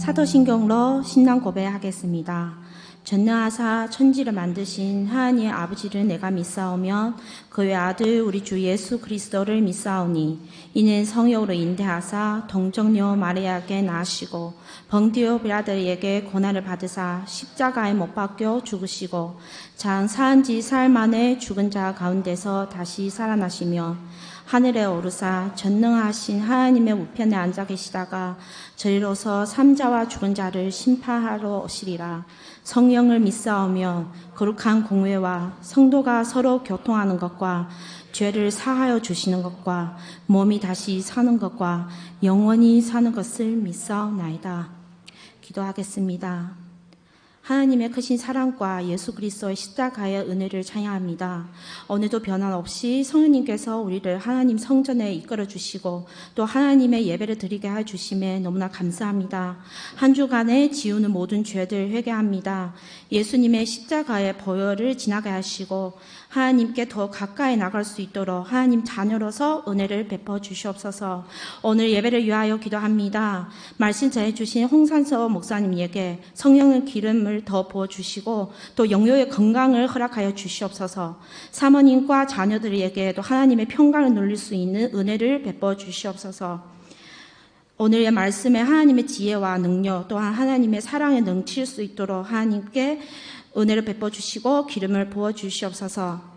사도신경로 신앙 고백하겠습니다. 전능하사 천지를 만드신 하나님의 아버지를 내가 믿사오며 그의 아들 우리 주 예수 그리스도를 믿사오니 이는 성령으로 인대하사 동정녀 마리아에게 낳으시고 번디오 빌라도에게 고난을 받으사 십자가에 못 박혀 죽으시고 장 사한 지 사흘 만에 죽은 자 가운데서 다시 살아나시며 하늘에 오르사 전능하신 하나님의 우편에 앉아 계시다가 저리로서 삼자와 죽은 자를 심판하러 오시리라. 성령을 믿사오며 거룩한 공회와 성도가 서로 교통하는 것과 죄를 사하여 주시는 것과 몸이 다시 사는 것과 영원히 사는 것을 믿사옵나이다. 기도하겠습니다. 하나님의 크신 사랑과 예수 그리스도의 십자가의 은혜를 찬양합니다. 오늘도 변함없이 성령님께서 우리를 하나님 성전에 이끌어 주시고 또 하나님의 예배를 드리게 해 주심에 너무나 감사합니다. 한 주간에 지우는 모든 죄들 회개합니다. 예수님의 십자가의 보혈을 지나게 하시고 하나님께 더 가까이 나갈 수 있도록 하나님 자녀로서 은혜를 베풀어 주시옵소서. 오늘 예배를 위하여 기도합니다. 말씀 전해주신 홍산서 목사님에게 성령의 기름을 더 부어주시고 또 영혼의 건강을 허락하여 주시옵소서. 사모님과 자녀들에게도 하나님의 평강을 누릴 수 있는 은혜를 베풀어 주시옵소서. 오늘의 말씀에 하나님의 지혜와 능력 또한 하나님의 사랑에 넘칠 수 있도록 하나님께 은혜를 베풀어 주시고 기름을 부어 주시옵소서.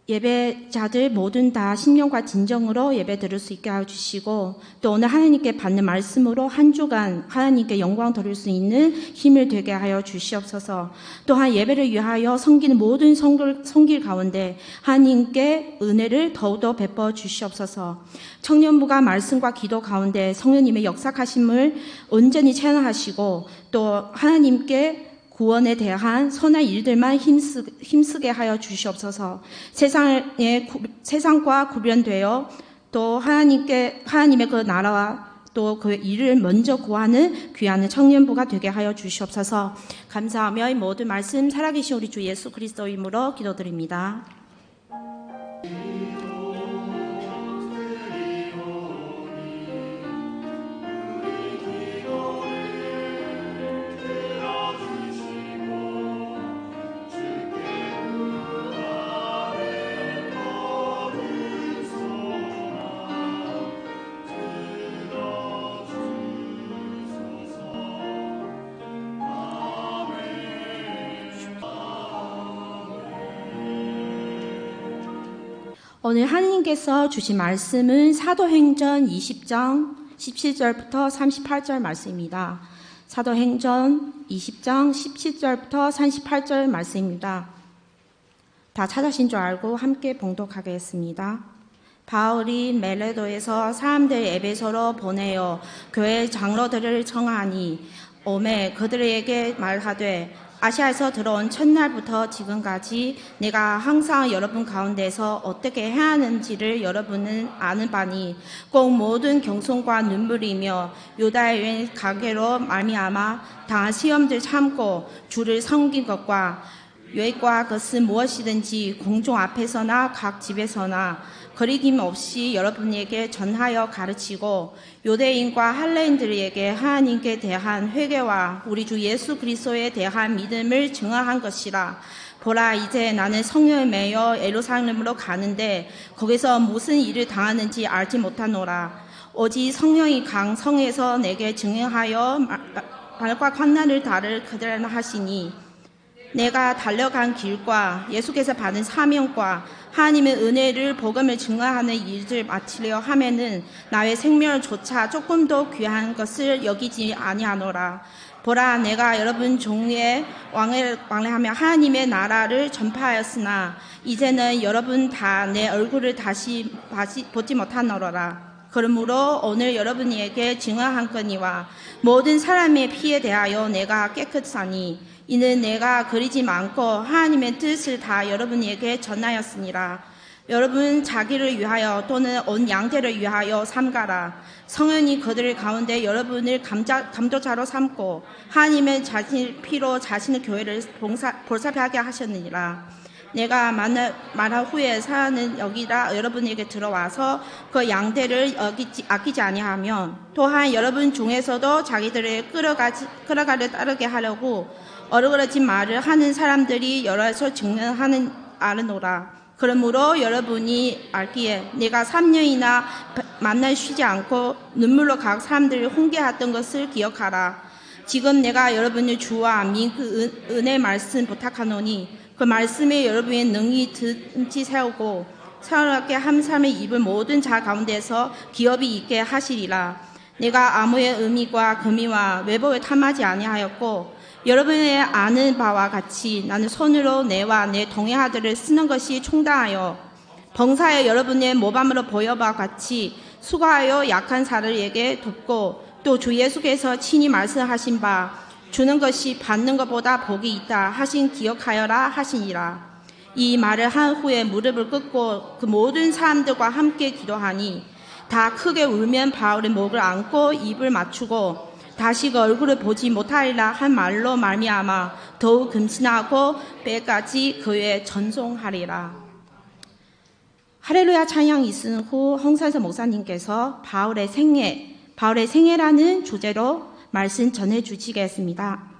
예배자들 모든 다 신령과 진정으로 예배 드릴 수 있게 하여 주시고 또 오늘 하나님께 받는 말씀으로 한 주간 하나님께 영광 돌릴 수 있는 힘을 되게 하여 주시옵소서. 또한 예배를 위하여 섬기는 모든 성길 가운데 하나님께 은혜를 더욱더 베풀어 주시옵소서. 청년부가 말씀과 기도 가운데 성령님의 역사하심을 온전히 체험하시고 또 하나님께 구원에 대한 선한 일들만 힘쓰게 하여 주시옵소서. 세상과 구별되어 또 하나님의 그 나라와 또 그 일을 먼저 구하는 귀한 청년부가 되게 하여 주시옵소서. 감사하며 이 모든 말씀 살아계신 우리 주 예수 그리스도 이름으로 기도드립니다. 오늘 하나님께서 주신 말씀은 사도행전 20장 17절부터 38절 말씀입니다. 사도행전 20장 17절부터 38절 말씀입니다. 다 찾으신 줄 알고 함께 봉독하겠습니다. 바울이 멜레도에서 사람들 에베소로 보내어 교회 장로들을 청하니 오매 그들에게 말하되 아시아에서 들어온 첫날부터 지금까지 내가 항상 여러분 가운데서 어떻게 해야 하는지를 여러분은 아는 바니 꼭 모든 경송과 눈물이며 유다의 가게로 말미암아 당한 시험들 참고 주를 섬긴 것과 유익과 것은 무엇이든지 공중 앞에서나 각 집에서나 거리낌 없이 여러분에게 전하여 가르치고 유대인과 할례인들에게 하나님께 대한 회개와 우리 주 예수 그리스도에 대한 믿음을 증언한 것이라. 보라, 이제 나는 성령에 매여 예루살렘으로 가는데 거기서 무슨 일을 당하는지 알지 못하노라. 오직 성령이 강 성에서 내게 증언하여 말과 환난을 다를 그들을 하시니 내가 달려간 길과 예수께서 받은 사명과 하나님의 은혜를 복음을 증언하는 일을 마치려 하면은 나의 생명조차 조금도 귀한 것을 여기지 아니하노라. 보라, 내가 여러분 종의 왕래하며 하나님의 나라를 전파하였으나 이제는 여러분 다 내 얼굴을 다시 보지 못하노라. 그러므로 오늘 여러분에게 증언한거니와 모든 사람의 피에 대하여 내가 깨끗하니 이는 내가 그리지 않고 하나님의 뜻을 다 여러분에게 전하였으니라. 여러분 자기를 위하여 또는 온 양떼를 위하여 삼가라. 성령이 그들 가운데 여러분을 감독자로 삼고 하나님의 자신의 피로 자신의 교회를 보살펴게 하셨느니라. 내가 말한 후에 사는 여기라 여러분에게 들어와서 그 양떼를 아끼지 아니하면 또한 여러분 중에서도 자기들을 끌어가려 따르게 하려고 어르거진 말을 하는 사람들이 여러서 증명하는 아르노라. 그러므로 여러분이 알기에 내가 3년이나 만날 쉬지 않고 눈물로 각 사람들을 훈계했던 것을 기억하라. 지금 내가 여러분의 주와 민 그 은혜 말씀 부탁하노니 그 말씀에 여러분의 능히 든지 세우고 사랑하게 한 사람의 입을 모든 자 가운데서 기업이 있게 하시리라. 내가 아무의 의미와 금의와 외법을 탐하지 아니하였고 여러분의 아는 바와 같이 나는 손으로 내와 내 동해아들을 쓰는 것이 총당하여 봉사에 여러분의 모범으로 보여봐 같이 수고하여 약한 사람에게 돕고 또 주 예수께서 친히 말씀하신 바 주는 것이 받는 것보다 복이 있다 하신 기억하여라 하시니라. 이 말을 한 후에 무릎을 꿇고 그 모든 사람들과 함께 기도하니 다 크게 울면 바울의 목을 안고 입을 맞추고 다시 그 얼굴을 보지 못하리라 한 말로 말미암아 더욱 금신하고 배까지 그에 전송하리라. 할렐루야 찬양 있은 후 홍산서 목사님께서 바울의 생애라는 주제로 말씀 전해 주시겠습니다.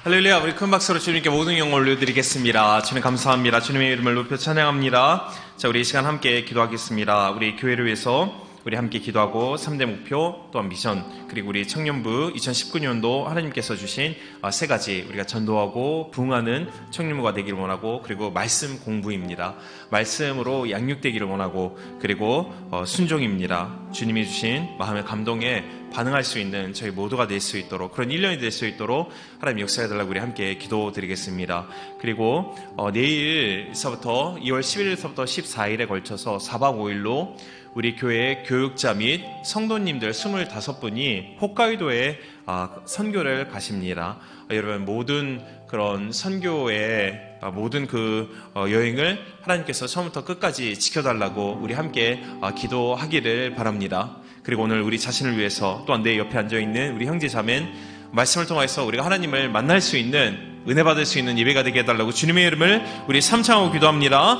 할렐루야. 우리 큰 박수로 주님께 모든 영광을 올려드리겠습니다. 주님 감사합니다. 주님의 이름을 높여 찬양합니다. 자, 우리 이 시간 함께 기도하겠습니다. 우리 교회를 위해서 우리 함께 기도하고 3대 목표 또한 미션 그리고 우리 청년부 2019년도 하나님께서 주신 세 가지 우리가 전도하고 부흥하는 청년부가 되기를 원하고 그리고 말씀 공부입니다. 말씀으로 양육되기를 원하고 그리고 순종입니다. 주님이 주신 마음의 감동에 반응할 수 있는 저희 모두가 될 수 있도록 그런 1년이 될 수 있도록 하나님 역사해달라고 우리 함께 기도드리겠습니다. 그리고 내일서부터 2월 11일서부터 14일에 걸쳐서 4박 5일로 우리 교회의 교육자 및 성도님들 25분이 홋카이도에 선교를 가십니다. 여러분 모든 그런 선교의 모든 그 여행을 하나님께서 처음부터 끝까지 지켜달라고 우리 함께 기도하기를 바랍니다. 그리고 오늘 우리 자신을 위해서 또한 내 옆에 앉아있는 우리 형제 자매는 말씀을 통해서 우리가 하나님을 만날 수 있는 은혜 받을 수 있는 예배가 되게 해달라고 주님의 이름을 우리 삼창하고 기도합니다.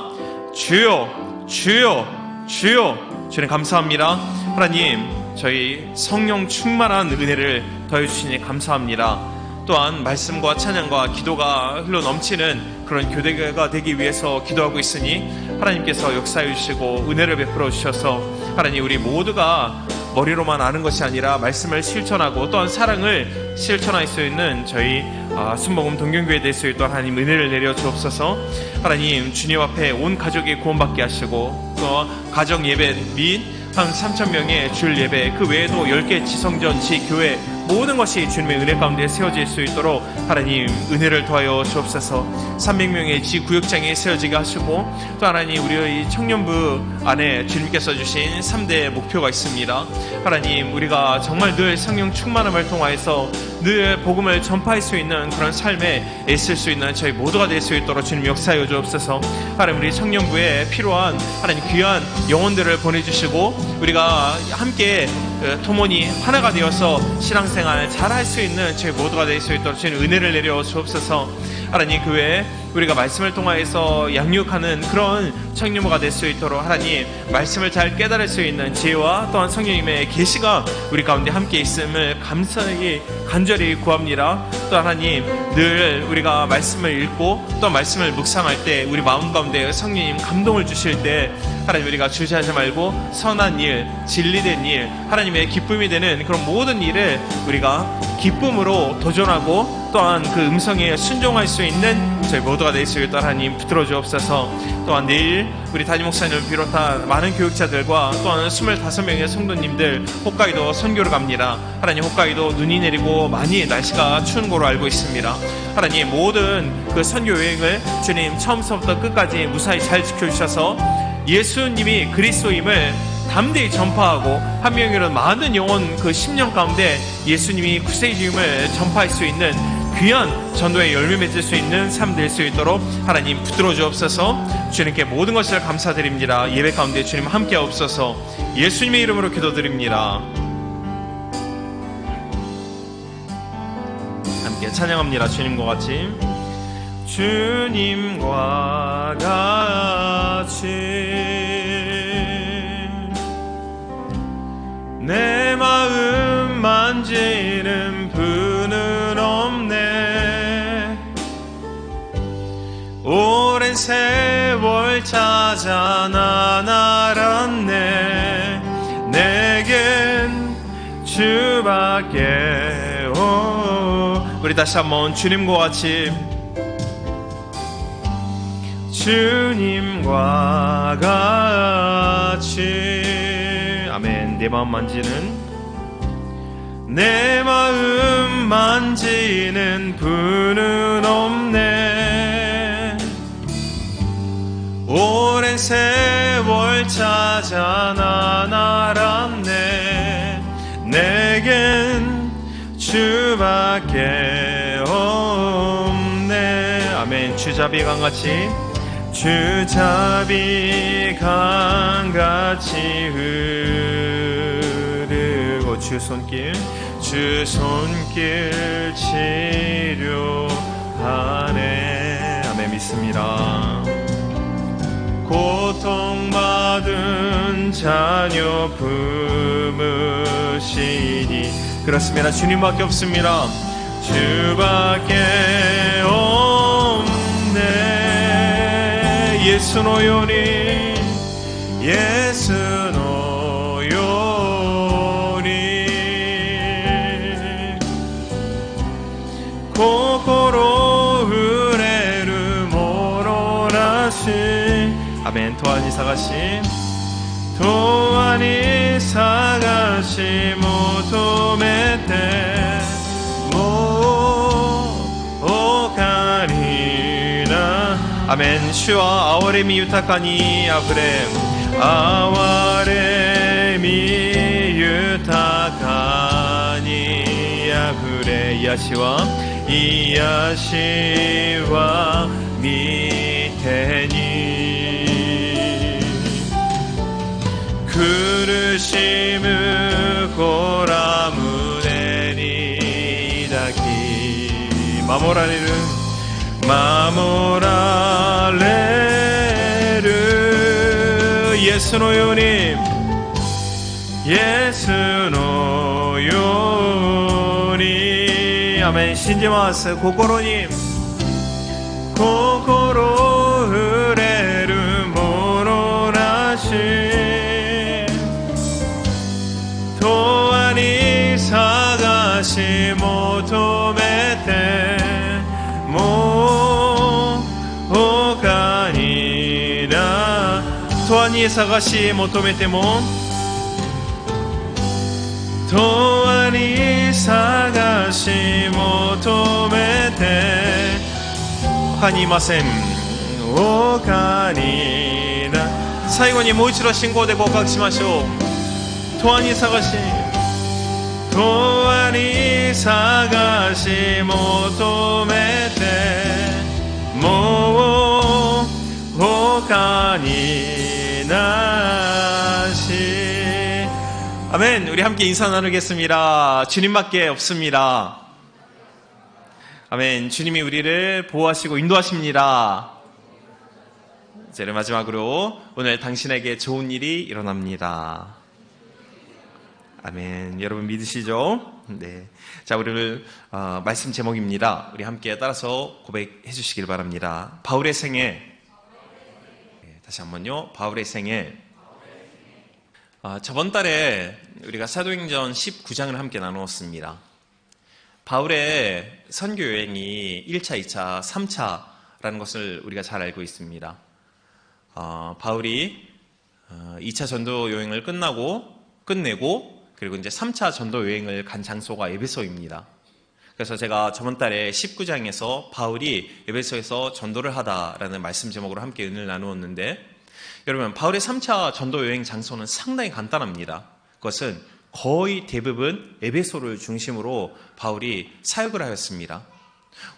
주여, 주여, 주여. 주님 감사합니다. 하나님, 저희 성령 충만한 은혜를 더해주시니 감사합니다. 또한 말씀과 찬양과 기도가 흘러 넘치는 그런 교대가 되기 위해서 기도하고 있으니 하나님께서 역사해 주시고 은혜를 베풀어 주셔서 하나님, 우리 모두가 머리로만 아는 것이 아니라 말씀을 실천하고 또한 사랑을 실천할 수 있는 저희 순복음 동경교회 될 수 있도록 하나님 은혜를 내려 주옵소서. 하나님, 주님 앞에 온 가족이 구원받게 하시고 또 가정 예배 및 한 3,000명의 줄 예배, 그 외에도 10개 지성전, 지교회 모든 것이 주님의 은혜 가운데 세워질 수 있도록 하나님 은혜를 더하여 주옵소서. 300명의 지구역장에 세워지게 하시고 또 하나님, 우리의 청년부 안에 주님께서 주신 3대 목표가 있습니다. 하나님, 우리가 정말 늘 성령 충만함을 통하여서 늘 복음을 전파할 수 있는 그런 삶에 애쓸 수 있는 저희 모두가 될 수 있도록 주님 역사하여 주옵소서. 하나님, 우리 청년부에 필요한 하나님 귀한 영혼들을 보내주시고 우리가 함께 토모니 하나가 되어서 신앙생활 잘할 수 있는 저희 모두가 될 수 있도록 주님 은혜를 내려 주옵소서. 하나님, 그 외에 우리가 말씀을 통하여서 양육하는 그런 청년부가 될 수 있도록 하나님 말씀을 잘 깨달을 수 있는 지혜와 또한 성령님의 계시가 우리 가운데 함께 있음을 감사히 간절히 구합니다. 또 하나님, 늘 우리가 말씀을 읽고 또 말씀을 묵상할 때 우리 마음 가운데 성령님 감동을 주실 때 하나님, 우리가 주저하지 말고 선한 일, 진리된 일, 하나님의 기쁨이 되는 그런 모든 일을 우리가 기쁨으로 도전하고 또한 그 음성에 순종할 수 있는 저희 모두가 될 수 있도록 하나님 붙들어 주옵소서. 또한 내일 우리 담임 목사님을 비롯한 많은 교육자들과 또한 25명의 성도님들 홋카이도 선교를 갑니다. 하나님, 홋카이도 눈이 내리고 많이 날씨가 추운 거로 알고 있습니다. 하나님, 모든 그 선교 여행을 주님 처음부터 끝까지 무사히 잘 지켜주셔서 예수님이 그리스도임을 담대히 전파하고 한 명이라도 많은 영혼 그 10년 가운데 예수님이 구세주임을 전파할 수 있는 귀한 전도의 열매 맺을 수 있는 삶 될 수 있도록 하나님 붙들어 주옵소서. 주님께 모든 것을 감사드립니다. 예배 가운데 주님 함께 하옵소서. 예수님의 이름으로 기도드립니다. 함께 찬양합니다. 주님과 같이. 주님과 같이 내 마음 만지는 분은 없네. 오랜 세월 찾아 난 알았네. 내겐 주밖에 우리 다시 한번 주님과 같이. 주님과 같이. 아멘. 내 마음 만지는 내 마음 만지는 분은 없네. 오랜 세월 찾아 난 알았네. 내겐 주밖에 없네. 아멘. 주잡이 강같이 주잡이 강같이 흐르고 주 손길 치료하네. 아멘. 믿습니다. 고통받은 자녀 품으시니 그렇습니다. 주님밖에 없습니다. 주밖에 없네. 예수 노요니 예수 노요니心触れるものなし。アメン。永遠に探し永遠に探し求めてもう他にな。アメン。主は憐れみ豊かにあふれ憐れみ豊かにあふれ癒しは癒しは御手に苦しむ子ら胸に抱き守られる 마모랄레르 예수노요님 예수노요니 아멘. 신지마스 고고로님 고고로 흐레르 모노라시 도안이 사가시 모토메테 모 오가니라 도안이 사가시 모토메테 모 도안이 사가시 모토메테 오가니마센 오가니라 사이고니 모이치로 신고대 고각시마쇼 도안이 사가시 도안이 사가시 모토메테 모 오가니나시 아멘. 우리 함께 인사 나누겠습니다. 주님밖에 없습니다. 아멘. 주님이 우리를 보호하시고 인도하십니다. 이제 마지막으로 오늘 당신에게 좋은 일이 일어납니다. 아멘. 여러분 믿으시죠? 네. 자, 우리 말씀 제목입니다. 우리 함께 따라서 고백해 주시길 바랍니다. 바울의 생애. 네, 다시 한번요. 바울의 생애. 저번 달에 우리가 사도행전 19장을 함께 나누었습니다. 바울의 선교 여행이 1차, 2차, 3차라는 것을 우리가 잘 알고 있습니다. 바울이 2차 전도 여행을 끝내고 그리고 이제 3차 전도 여행을 간 장소가 에베소입니다. 그래서 제가 저번 달에 19장에서 바울이 에베소에서 전도를 하다라는 말씀 제목으로 함께 은혜를 나누었는데 여러분, 바울의 3차 전도 여행 장소는 상당히 간단합니다. 그것은 거의 대부분 에베소를 중심으로 바울이 사역을 하였습니다.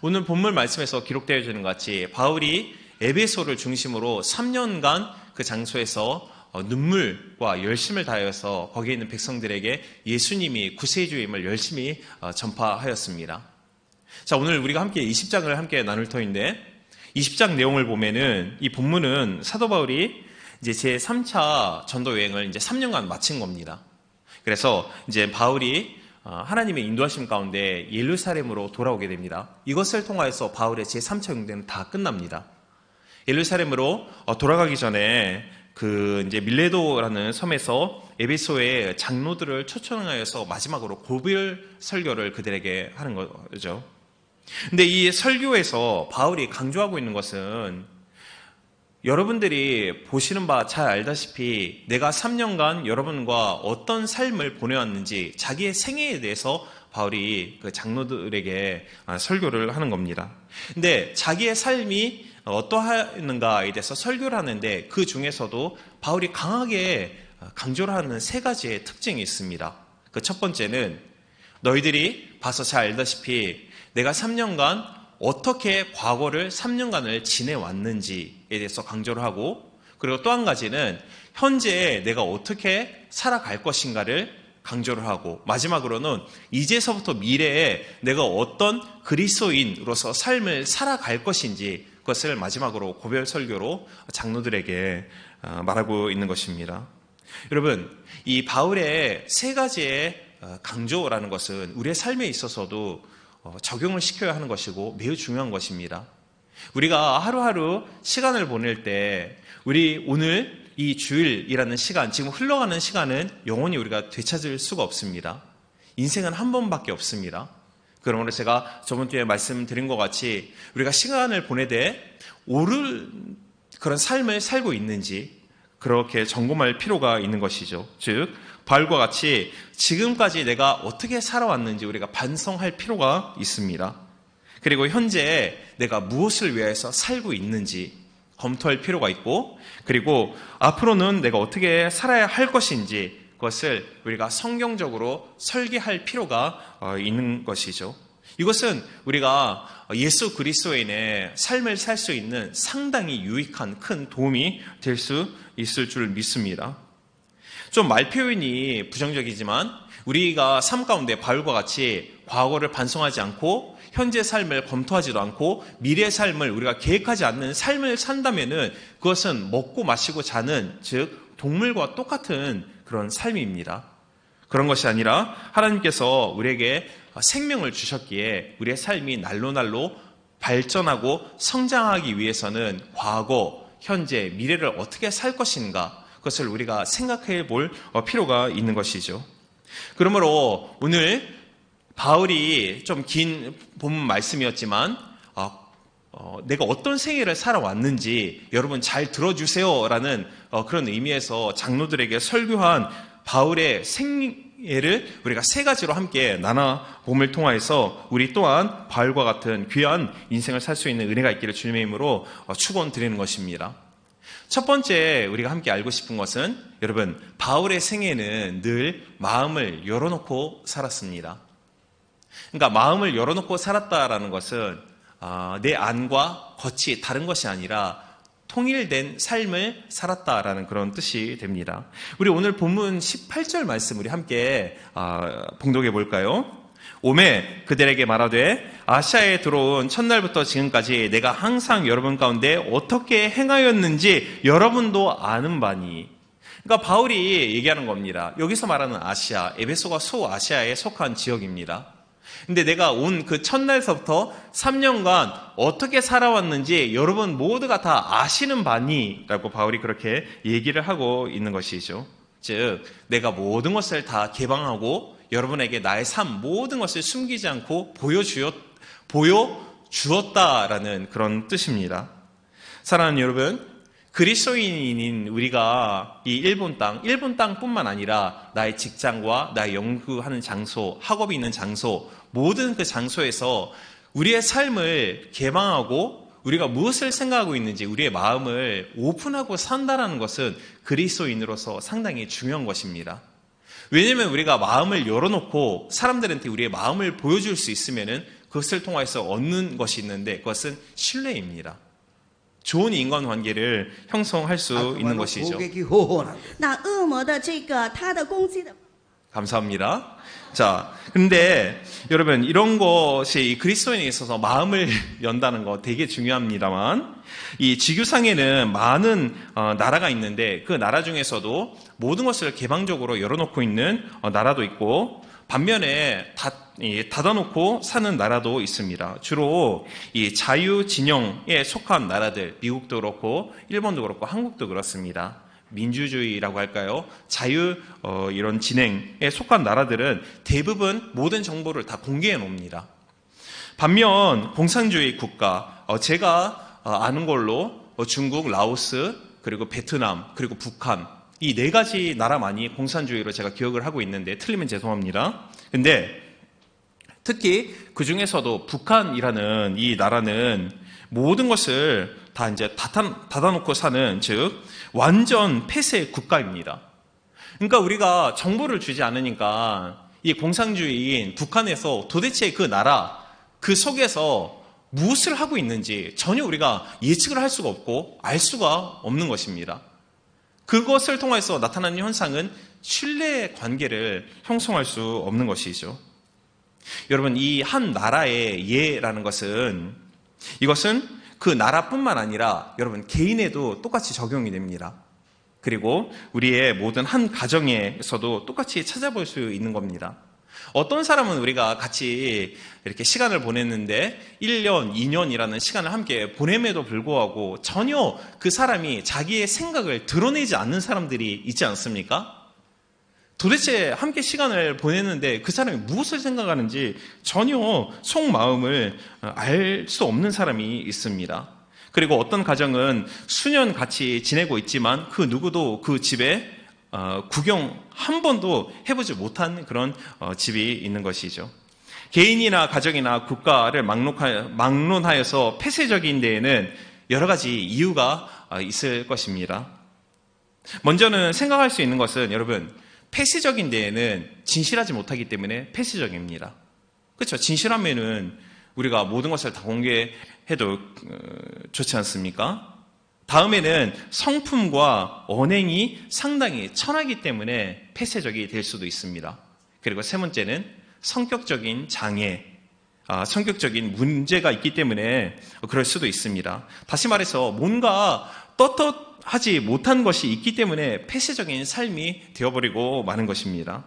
오늘 본문 말씀에서 기록되어 있는 것 같이 바울이 에베소를 중심으로 3년간 그 장소에서 눈물과 열심을 다하여서 거기에 있는 백성들에게 예수님이 구세주임을 열심히 전파하였습니다. 자, 오늘 우리가 함께 20장을 함께 나눌 터인데 20장 내용을 보면은 이 본문은 사도 바울이 이제 제 3차 전도 여행을 이제 3년간 마친 겁니다. 그래서 이제 바울이 하나님의 인도하심 가운데 예루살렘으로 돌아오게 됩니다. 이것을 통하여서 바울의 제 3차 여행은 다 끝납니다. 예루살렘으로 돌아가기 전에 그 이제 밀레도라는 섬에서 에베소의 장로들을 초청하여서 마지막으로 고별 설교를 그들에게 하는 거죠. 근데 이 설교에서 바울이 강조하고 있는 것은 여러분들이 보시는 바 잘 알다시피 내가 3년간 여러분과 어떤 삶을 보내왔는지 자기의 생애에 대해서 바울이 그 장로들에게 설교를 하는 겁니다. 근데 자기의 삶이 어떠한가에 대해서 설교를 하는데 그 중에서도 바울이 강하게 강조를 하는 세 가지의 특징이 있습니다. 그 첫 번째는 너희들이 봐서 잘 알다시피 내가 3년간 어떻게 과거를 3년간을 지내왔는지에 대해서 강조를 하고 그리고 또 한 가지는 현재 내가 어떻게 살아갈 것인가를 강조를 하고 마지막으로는 이제서부터 미래에 내가 어떤 그리스도인으로서 삶을 살아갈 것인지 그것을 마지막으로 고별 설교로 장로들에게 말하고 있는 것입니다. 여러분, 이 바울의 세 가지의 강조라는 것은 우리의 삶에 있어서도 적용을 시켜야 하는 것이고 매우 중요한 것입니다. 우리가 하루하루 시간을 보낼 때 우리 오늘 이 주일이라는 시간, 지금 흘러가는 시간은 영원히 우리가 되찾을 수가 없습니다. 인생은 한 번밖에 없습니다. 그러므로 제가 저번 주에 말씀드린 것 같이 우리가 시간을 보내되 옳은 그런 삶을 살고 있는지 그렇게 점검할 필요가 있는 것이죠. 즉 바울과 같이 지금까지 내가 어떻게 살아왔는지 우리가 반성할 필요가 있습니다. 그리고 현재 내가 무엇을 위해서 살고 있는지 검토할 필요가 있고 그리고 앞으로는 내가 어떻게 살아야 할 것인지 그것을 우리가 성경적으로 설계할 필요가 있는 것이죠. 이것은 우리가 예수 그리스도인의 삶을 살 수 있는 상당히 유익한 큰 도움이 될 수 있을 줄 믿습니다. 좀 말 표현이 부정적이지만 우리가 삶 가운데 바울과 같이 과거를 반성하지 않고 현재 삶을 검토하지도 않고 미래 삶을 우리가 계획하지 않는 삶을 산다면은 그것은 먹고 마시고 자는, 즉 동물과 똑같은 그런 삶입니다. 그런 것이 아니라 하나님께서 우리에게 생명을 주셨기에 우리의 삶이 날로 발전하고 성장하기 위해서는 과거, 현재, 미래를 어떻게 살 것인가, 그것을 우리가 생각해 볼 필요가 있는 것이죠. 그러므로 오늘 바울이 좀 긴 본문 말씀이었지만 내가 어떤 생애를 살아왔는지 여러분 잘 들어주세요라는 그런 의미에서 장로들에게 설교한 바울의 생애를 우리가 세 가지로 함께 나눠봄을 통하여서 우리 또한 바울과 같은 귀한 인생을 살 수 있는 은혜가 있기를 주님의 이름으로 축원드리는 것입니다. 첫 번째 우리가 함께 알고 싶은 것은, 여러분, 바울의 생애는 늘 마음을 열어놓고 살았습니다. 그러니까 마음을 열어놓고 살았다라는 것은 내 안과 겉이 다른 것이 아니라 통일된 삶을 살았다라는 그런 뜻이 됩니다. 우리 오늘 본문 18절 말씀 우리 함께 봉독해 볼까요? 오매 그들에게 말하되 아시아에 들어온 첫날부터 지금까지 내가 항상 여러분 가운데 어떻게 행하였는지 여러분도 아는 바니. 그러니까 바울이 얘기하는 겁니다. 여기서 말하는 아시아, 에베소가 소아시아에 속한 지역입니다. 근데 내가 온 그 첫날서부터 3년간 어떻게 살아왔는지 여러분 모두가 다 아시는 바니 라고 바울이 그렇게 얘기를 하고 있는 것이죠. 즉 내가 모든 것을 다 개방하고 여러분에게 나의 삶 모든 것을 숨기지 않고 보여주었다라는 그런 뜻입니다. 사랑하는 여러분, 그리스도인인 우리가 이 일본 땅뿐만 아니라 나의 직장과 나의 연구하는 장소, 학업이 있는 장소, 모든 그 장소에서 우리의 삶을 개방하고 우리가 무엇을 생각하고 있는지 우리의 마음을 오픈하고 산다라는 것은 그리스도인으로서 상당히 중요한 것입니다. 왜냐하면 우리가 마음을 열어놓고 사람들한테 우리의 마음을 보여줄 수 있으면은 그것을 통해서 얻는 것이 있는데 그것은 신뢰입니다. 좋은 인간관계를 형성할 수 있는 것이죠. 那恶魔的他的攻击的 감사합니다. 자, 근데 여러분 이런 것이 그리스도인에 있어서 마음을 연다는 거 되게 중요합니다만 이 지구상에는 많은 나라가 있는데 그 나라 중에서도 모든 것을 개방적으로 열어놓고 있는 나라도 있고 반면에 닫아놓고 사는 나라도 있습니다. 주로 이 자유 진영에 속한 나라들, 미국도 그렇고 일본도 그렇고 한국도 그렇습니다. 민주주의라고 할까요? 자유 이런 진행에 속한 나라들은 대부분 모든 정보를 다 공개해 놓습니다. 반면 공산주의 국가, 제가 아는 걸로 중국, 라오스, 그리고 베트남, 그리고 북한 이 네 가지 나라만이 공산주의로 제가 기억을 하고 있는데 틀리면 죄송합니다. 근데 특히 그 중에서도 북한이라는 이 나라는 모든 것을 다 이제 닫아놓고 사는, 즉 완전 폐쇄 국가입니다. 그러니까 우리가 정보를 주지 않으니까 이 공산주의인 북한에서 도대체 그 나라 그 속에서 무엇을 하고 있는지 전혀 우리가 예측을 할 수가 없고 알 수가 없는 것입니다. 그것을 통해서 나타나는 현상은 신뢰 관계를 형성할 수 없는 것이죠. 여러분, 이 한 나라의 예라는 것은 이것은 그 나라뿐만 아니라 여러분 개인에도 똑같이 적용이 됩니다. 그리고 우리의 모든 한 가정에서도 똑같이 찾아볼 수 있는 겁니다. 어떤 사람은 우리가 같이 이렇게 시간을 보냈는데 1년, 2년이라는 시간을 함께 보냄에도 불구하고 전혀 그 사람이 자기의 생각을 드러내지 않는 사람들이 있지 않습니까? 도대체 함께 시간을 보냈는데 그 사람이 무엇을 생각하는지 전혀 속마음을 알 수 없는 사람이 있습니다. 그리고 어떤 가정은 수년 같이 지내고 있지만 그 누구도 그 집에 구경 한 번도 해보지 못한 그런 집이 있는 것이죠. 개인이나 가정이나 국가를 막론하여서 폐쇄적인 데에는 여러 가지 이유가 있을 것입니다. 먼저는 생각할 수 있는 것은 여러분, 폐쇄적인 데에는 진실하지 못하기 때문에 폐쇄적입니다. 그렇죠? 진실하면은 우리가 모든 것을 다 공개해도 좋지 않습니까? 다음에는 성품과 언행이 상당히 천하기 때문에 폐쇄적이 될 수도 있습니다. 그리고 세 번째는 성격적인 장애, 성격적인 문제가 있기 때문에 그럴 수도 있습니다. 다시 말해서 뭔가 떳떳하지 못한 것이 있기 때문에 폐쇄적인 삶이 되어버리고 마는 것입니다.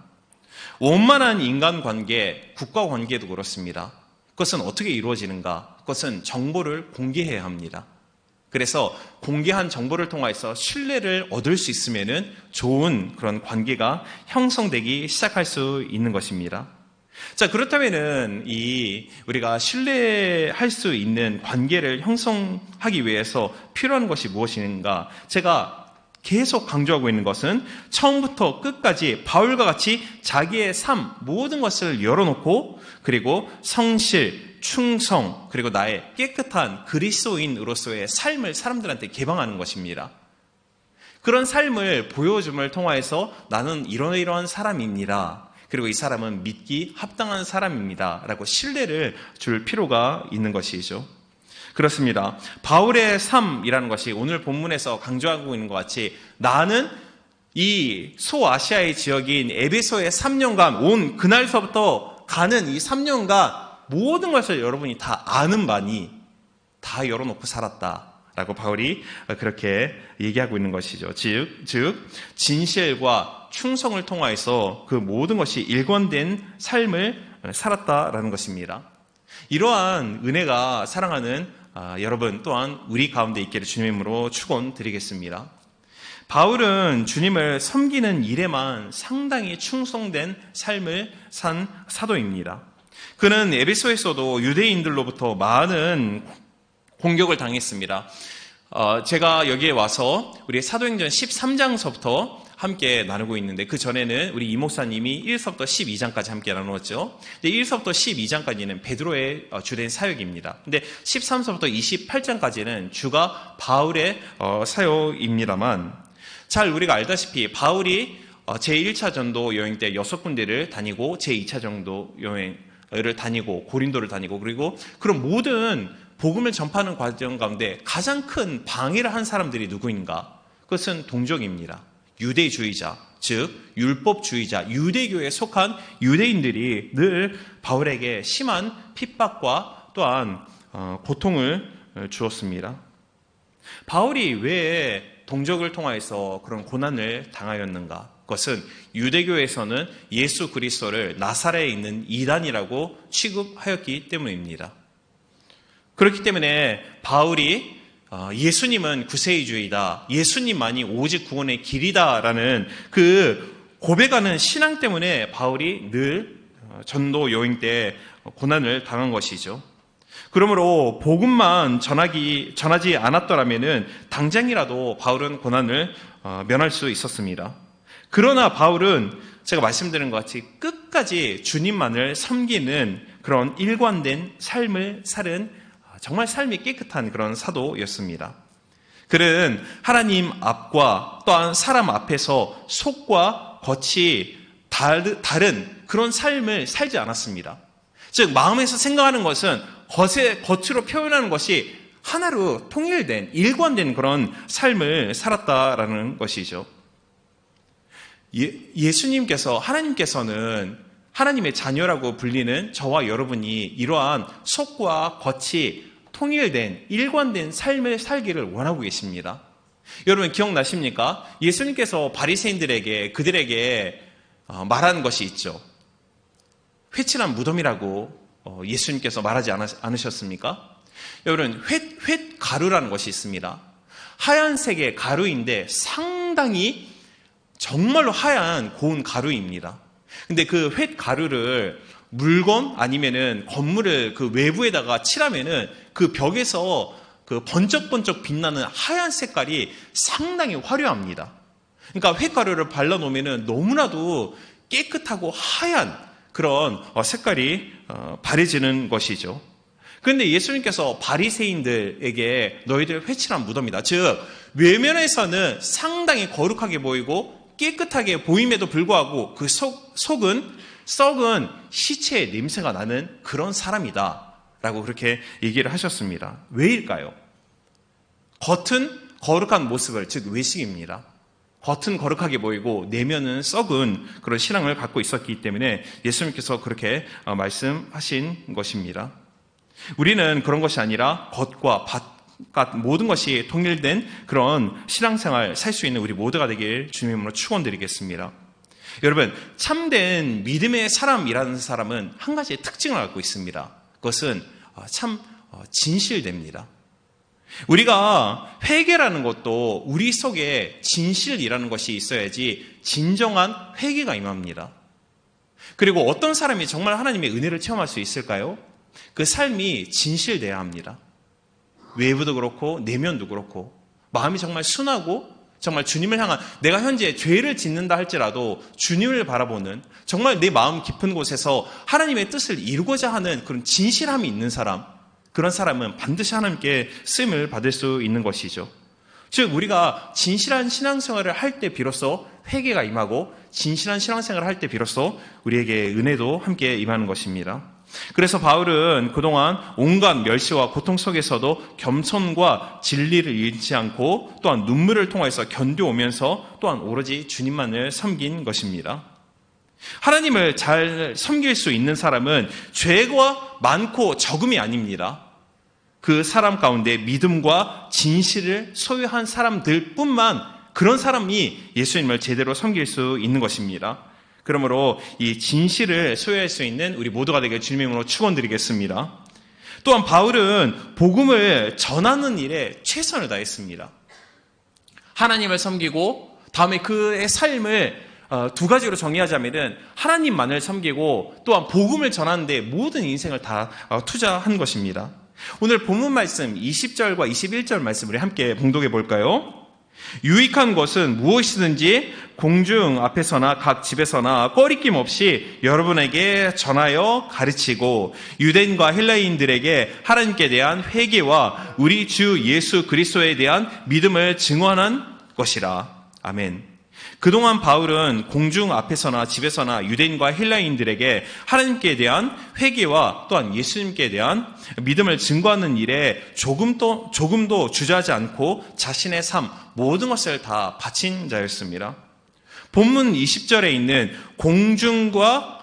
원만한 인간관계, 국가관계도 그렇습니다. 그것은 어떻게 이루어지는가? 그것은 정보를 공개해야 합니다. 그래서 공개한 정보를 통해서 신뢰를 얻을 수 있으면은 좋은 그런 관계가 형성되기 시작할 수 있는 것입니다. 자, 그렇다면은 우리가 신뢰할 수 있는 관계를 형성하기 위해서 필요한 것이 무엇인가? 제가 계속 강조하고 있는 것은 처음부터 끝까지 바울과 같이 자기의 삶 모든 것을 열어놓고 그리고 성실, 충성, 그리고 나의 깨끗한 그리스도인으로서의 삶을 사람들한테 개방하는 것입니다. 그런 삶을 보여줌을 통해서 나는 이러이러한 사람입니다. 그리고 이 사람은 믿기 합당한 사람입니다. 라고 신뢰를 줄 필요가 있는 것이죠. 그렇습니다. 바울의 삶이라는 것이 오늘 본문에서 강조하고 있는 것 같이 나는 이 소아시아의 지역인 에베소의 3년간 온 그날서부터 가는 이 3년간 모든 것을 여러분이 다 아는 바니 다 열어놓고 살았다라고 바울이 그렇게 얘기하고 있는 것이죠. 즉 진실과 충성을 통하여서 그 모든 것이 일관된 삶을 살았다라는 것입니다. 이러한 은혜가 사랑하는 여러분 또한 우리 가운데 있기를 주님으로 축원드리겠습니다. 바울은 주님을 섬기는 일에만 상당히 충성된 삶을 산 사도입니다. 그는 에베소에서도 유대인들로부터 많은 공격을 당했습니다. 제가 여기에 와서 우리 사도행전 13장서부터 함께 나누고 있는데 그 전에는 우리 이 목사님이 1서부터 12장까지 함께 나누었죠. 근데 1서부터 12장까지는 베드로의 주된 사역입니다. 근데 13서부터 28장까지는 주가 바울의 사역입니다만 잘 우리가 알다시피 바울이 제1차 전도 여행 때 6군데를 다니고 제2차 전도 여행을 다니고 고린도를 다니고 그리고 그런 모든 복음을 전파하는 과정 가운데 가장 큰 방해를 한 사람들이 누구인가? 그것은 동족입니다. 유대주의자, 즉 율법주의자, 유대교에 속한 유대인들이 늘 바울에게 심한 핍박과 또한 고통을 주었습니다. 바울이 왜 동족을 통하여서 그런 고난을 당하였는가? 그것은 유대교에서는 예수 그리스도를 나사렛에 있는 이단이라고 취급하였기 때문입니다. 그렇기 때문에 바울이 예수님은 구세주이다. 예수님만이 오직 구원의 길이다라는 그 고백하는 신앙 때문에 바울이 늘 전도 여행 때 고난을 당한 것이죠. 그러므로 복음만 전하지 않았더라면은 당장이라도 바울은 고난을 면할 수 있었습니다. 그러나 바울은 제가 말씀드린 것 같이 끝까지 주님만을 섬기는 그런 일관된 삶을 살은 정말 삶이 깨끗한 그런 사도였습니다. 그는 하나님 앞과 또한 사람 앞에서 속과 겉이 다른 그런 삶을 살지 않았습니다. 즉 마음에서 생각하는 것은 겉으로 표현하는 것이 하나로 통일된 일관된 그런 삶을 살았다라는 것이죠. 예수님께서 하나님께서는 하나님의 자녀라고 불리는 저와 여러분이 이러한 속과 겉이 통일된 일관된 삶을 살기를 원하고 계십니다. 여러분 기억나십니까? 예수님께서 바리새인들에게 그들에게 말한 것이 있죠. 회칠한 무덤이라고 예수님께서 말하지 않으셨습니까? 여러분 횃 가루라는 것이 있습니다. 하얀색의 가루인데 상당히 정말로 하얀 고운 가루입니다. 근데 그 횃 가루를 물건 아니면은 건물을 그 외부에다가 칠하면은 그 벽에서 그 번쩍번쩍 빛나는 하얀 색깔이 상당히 화려합니다. 그러니까 횃 가루를 발라놓으면은 너무나도 깨끗하고 하얀 그런 색깔이 바래지는 것이죠. 그런데 예수님께서 바리새인들에게 너희들 회칠한 무덤이다. 즉 외면에서는 상당히 거룩하게 보이고 깨끗하게 보임에도 불구하고 그 속은 썩은 시체의 냄새가 나는 그런 사람이다 라고 그렇게 얘기를 하셨습니다. 왜일까요? 겉은 거룩한 모습을, 즉 외식입니다. 겉은 거룩하게 보이고 내면은 썩은 그런 신앙을 갖고 있었기 때문에 예수님께서 그렇게 말씀하신 것입니다. 우리는 그런 것이 아니라 겉과 바깥 모든 것이 통일된 그런 신앙생활 살 수 있는 우리 모두가 되길 주님으로 축원드리겠습니다. 여러분, 참된 믿음의 사람이라는 사람은 한 가지의 특징을 갖고 있습니다. 그것은 참 진실됩니다. 우리가 회개라는 것도 우리 속에 진실이라는 것이 있어야지 진정한 회개가 임합니다. 그리고 어떤 사람이 정말 하나님의 은혜를 체험할 수 있을까요? 그 삶이 진실돼야 합니다. 외부도 그렇고 내면도 그렇고 마음이 정말 순하고 정말 주님을 향한, 내가 현재 죄를 짓는다 할지라도 주님을 바라보는, 정말 내 마음 깊은 곳에서 하나님의 뜻을 이루고자 하는 그런 진실함이 있는 사람, 그런 사람은 반드시 하나님께 쓰임을 받을 수 있는 것이죠. 즉 우리가 진실한 신앙생활을 할 때 비로소 회개가 임하고, 진실한 신앙생활을 할 때 비로소 우리에게 은혜도 함께 임하는 것입니다. 그래서 바울은 그동안 온갖 멸시와 고통 속에서도 겸손과 진리를 잃지 않고 또한 눈물을 통해서 견뎌오면서 또한 오로지 주님만을 섬긴 것입니다. 하나님을 잘 섬길 수 있는 사람은 죄가 많고 적음이 아닙니다. 그 사람 가운데 믿음과 진실을 소유한 사람들뿐만, 그런 사람이 예수님을 제대로 섬길 수 있는 것입니다. 그러므로 이 진실을 소유할 수 있는 우리 모두가 되길 주님의 이름으로 축원드리겠습니다. 또한 바울은 복음을 전하는 일에 최선을 다했습니다. 하나님을 섬기고 다음에 그의 삶을 두 가지로 정의하자면은 하나님만을 섬기고 또한 복음을 전하는 데 모든 인생을 다 투자한 것입니다. 오늘 본문 말씀 20절과 21절 말씀 우리 함께 봉독해 볼까요? 유익한 것은 무엇이든지 공중 앞에서나 각 집에서나 꺼리낌 없이 여러분에게 전하여 가르치고 유대인과 헬라인들에게 하나님께 대한 회개와 우리 주 예수 그리스도에 대한 믿음을 증언한 것이라. 아멘. 그동안 바울은 공중 앞에서나 집에서나 유대인과 헬라인들에게 하나님께 대한 회개와 또한 예수님께 대한 믿음을 증거하는 일에 조금도 주저하지 않고 자신의 삶 모든 것을 다 바친 자였습니다. 본문 20절에 있는 공중과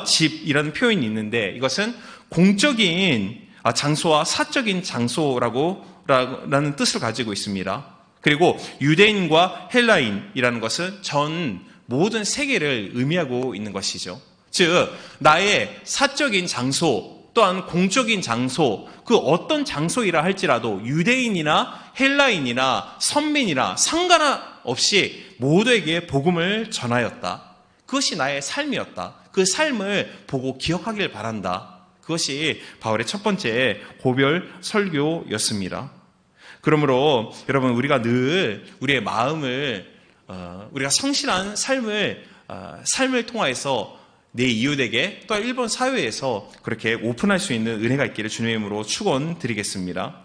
집이라는 표현이 있는데 이것은 공적인 장소와 사적인 장소라는 뜻을 가지고 있습니다. 그리고 유대인과 헬라인이라는 것은 전 모든 세계를 의미하고 있는 것이죠. 즉 나의 사적인 장소 또한 공적인 장소, 그 어떤 장소이라 할지라도 유대인이나 헬라인이나 선민이나 상관없이 모두에게 복음을 전하였다. 그것이 나의 삶이었다. 그 삶을 보고 기억하길 바란다. 그것이 바울의 첫 번째 고별 설교였습니다. 그러므로 여러분, 우리가 늘 우리의 마음을 우리가 성실한 삶을 통하여서 내 이웃에게 또 일본 사회에서 그렇게 오픈할 수 있는 은혜가 있기를 주님의 이름으로 축원드리겠습니다.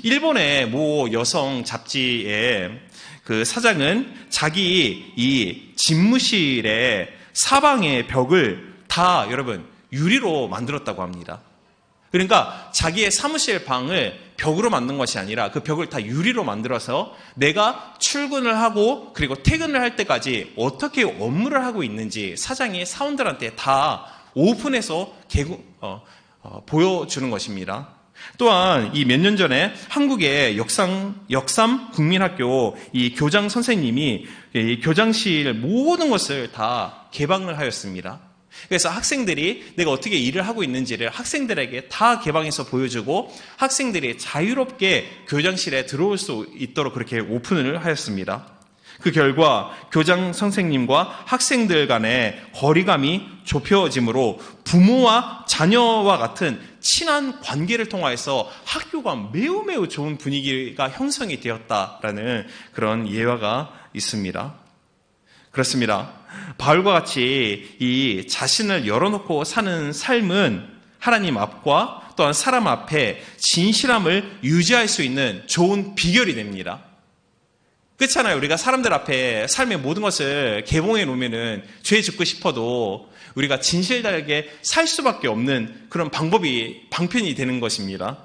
일본의 모 여성 잡지의 그 사장은 자기 이 집무실의 사방의 벽을 다 여러분 유리로 만들었다고 합니다. 그러니까 자기의 사무실 방을 벽으로 만든 것이 아니라 그 벽을 다 유리로 만들어서 내가 출근을 하고 그리고 퇴근을 할 때까지 어떻게 업무를 하고 있는지 사장이 사원들한테 다 오픈해서 보여주는 것입니다. 또한 이 몇 년 전에 한국의 역삼 국민학교 이 교장 선생님이 이 교장실 모든 것을 다 개방을 하였습니다. 그래서 학생들이 내가 어떻게 일을 하고 있는지를 학생들에게 다 개방해서 보여주고 학생들이 자유롭게 교장실에 들어올 수 있도록 그렇게 오픈을 하였습니다. 그 결과 교장 선생님과 학생들 간의 거리감이 좁혀짐으로 부모와 자녀와 같은 친한 관계를 통하여서 학교가 매우 좋은 분위기가 형성이 되었다라는 그런 예화가 있습니다. 그렇습니다. 바울과 같이 이 자신을 열어놓고 사는 삶은 하나님 앞과 또한 사람 앞에 진실함을 유지할 수 있는 좋은 비결이 됩니다. 그렇잖아요. 우리가 사람들 앞에 삶의 모든 것을 개봉해 놓으면은 죄 짓고 싶어도 우리가 진실되게 살 수밖에 없는 그런 방편이 되는 것입니다.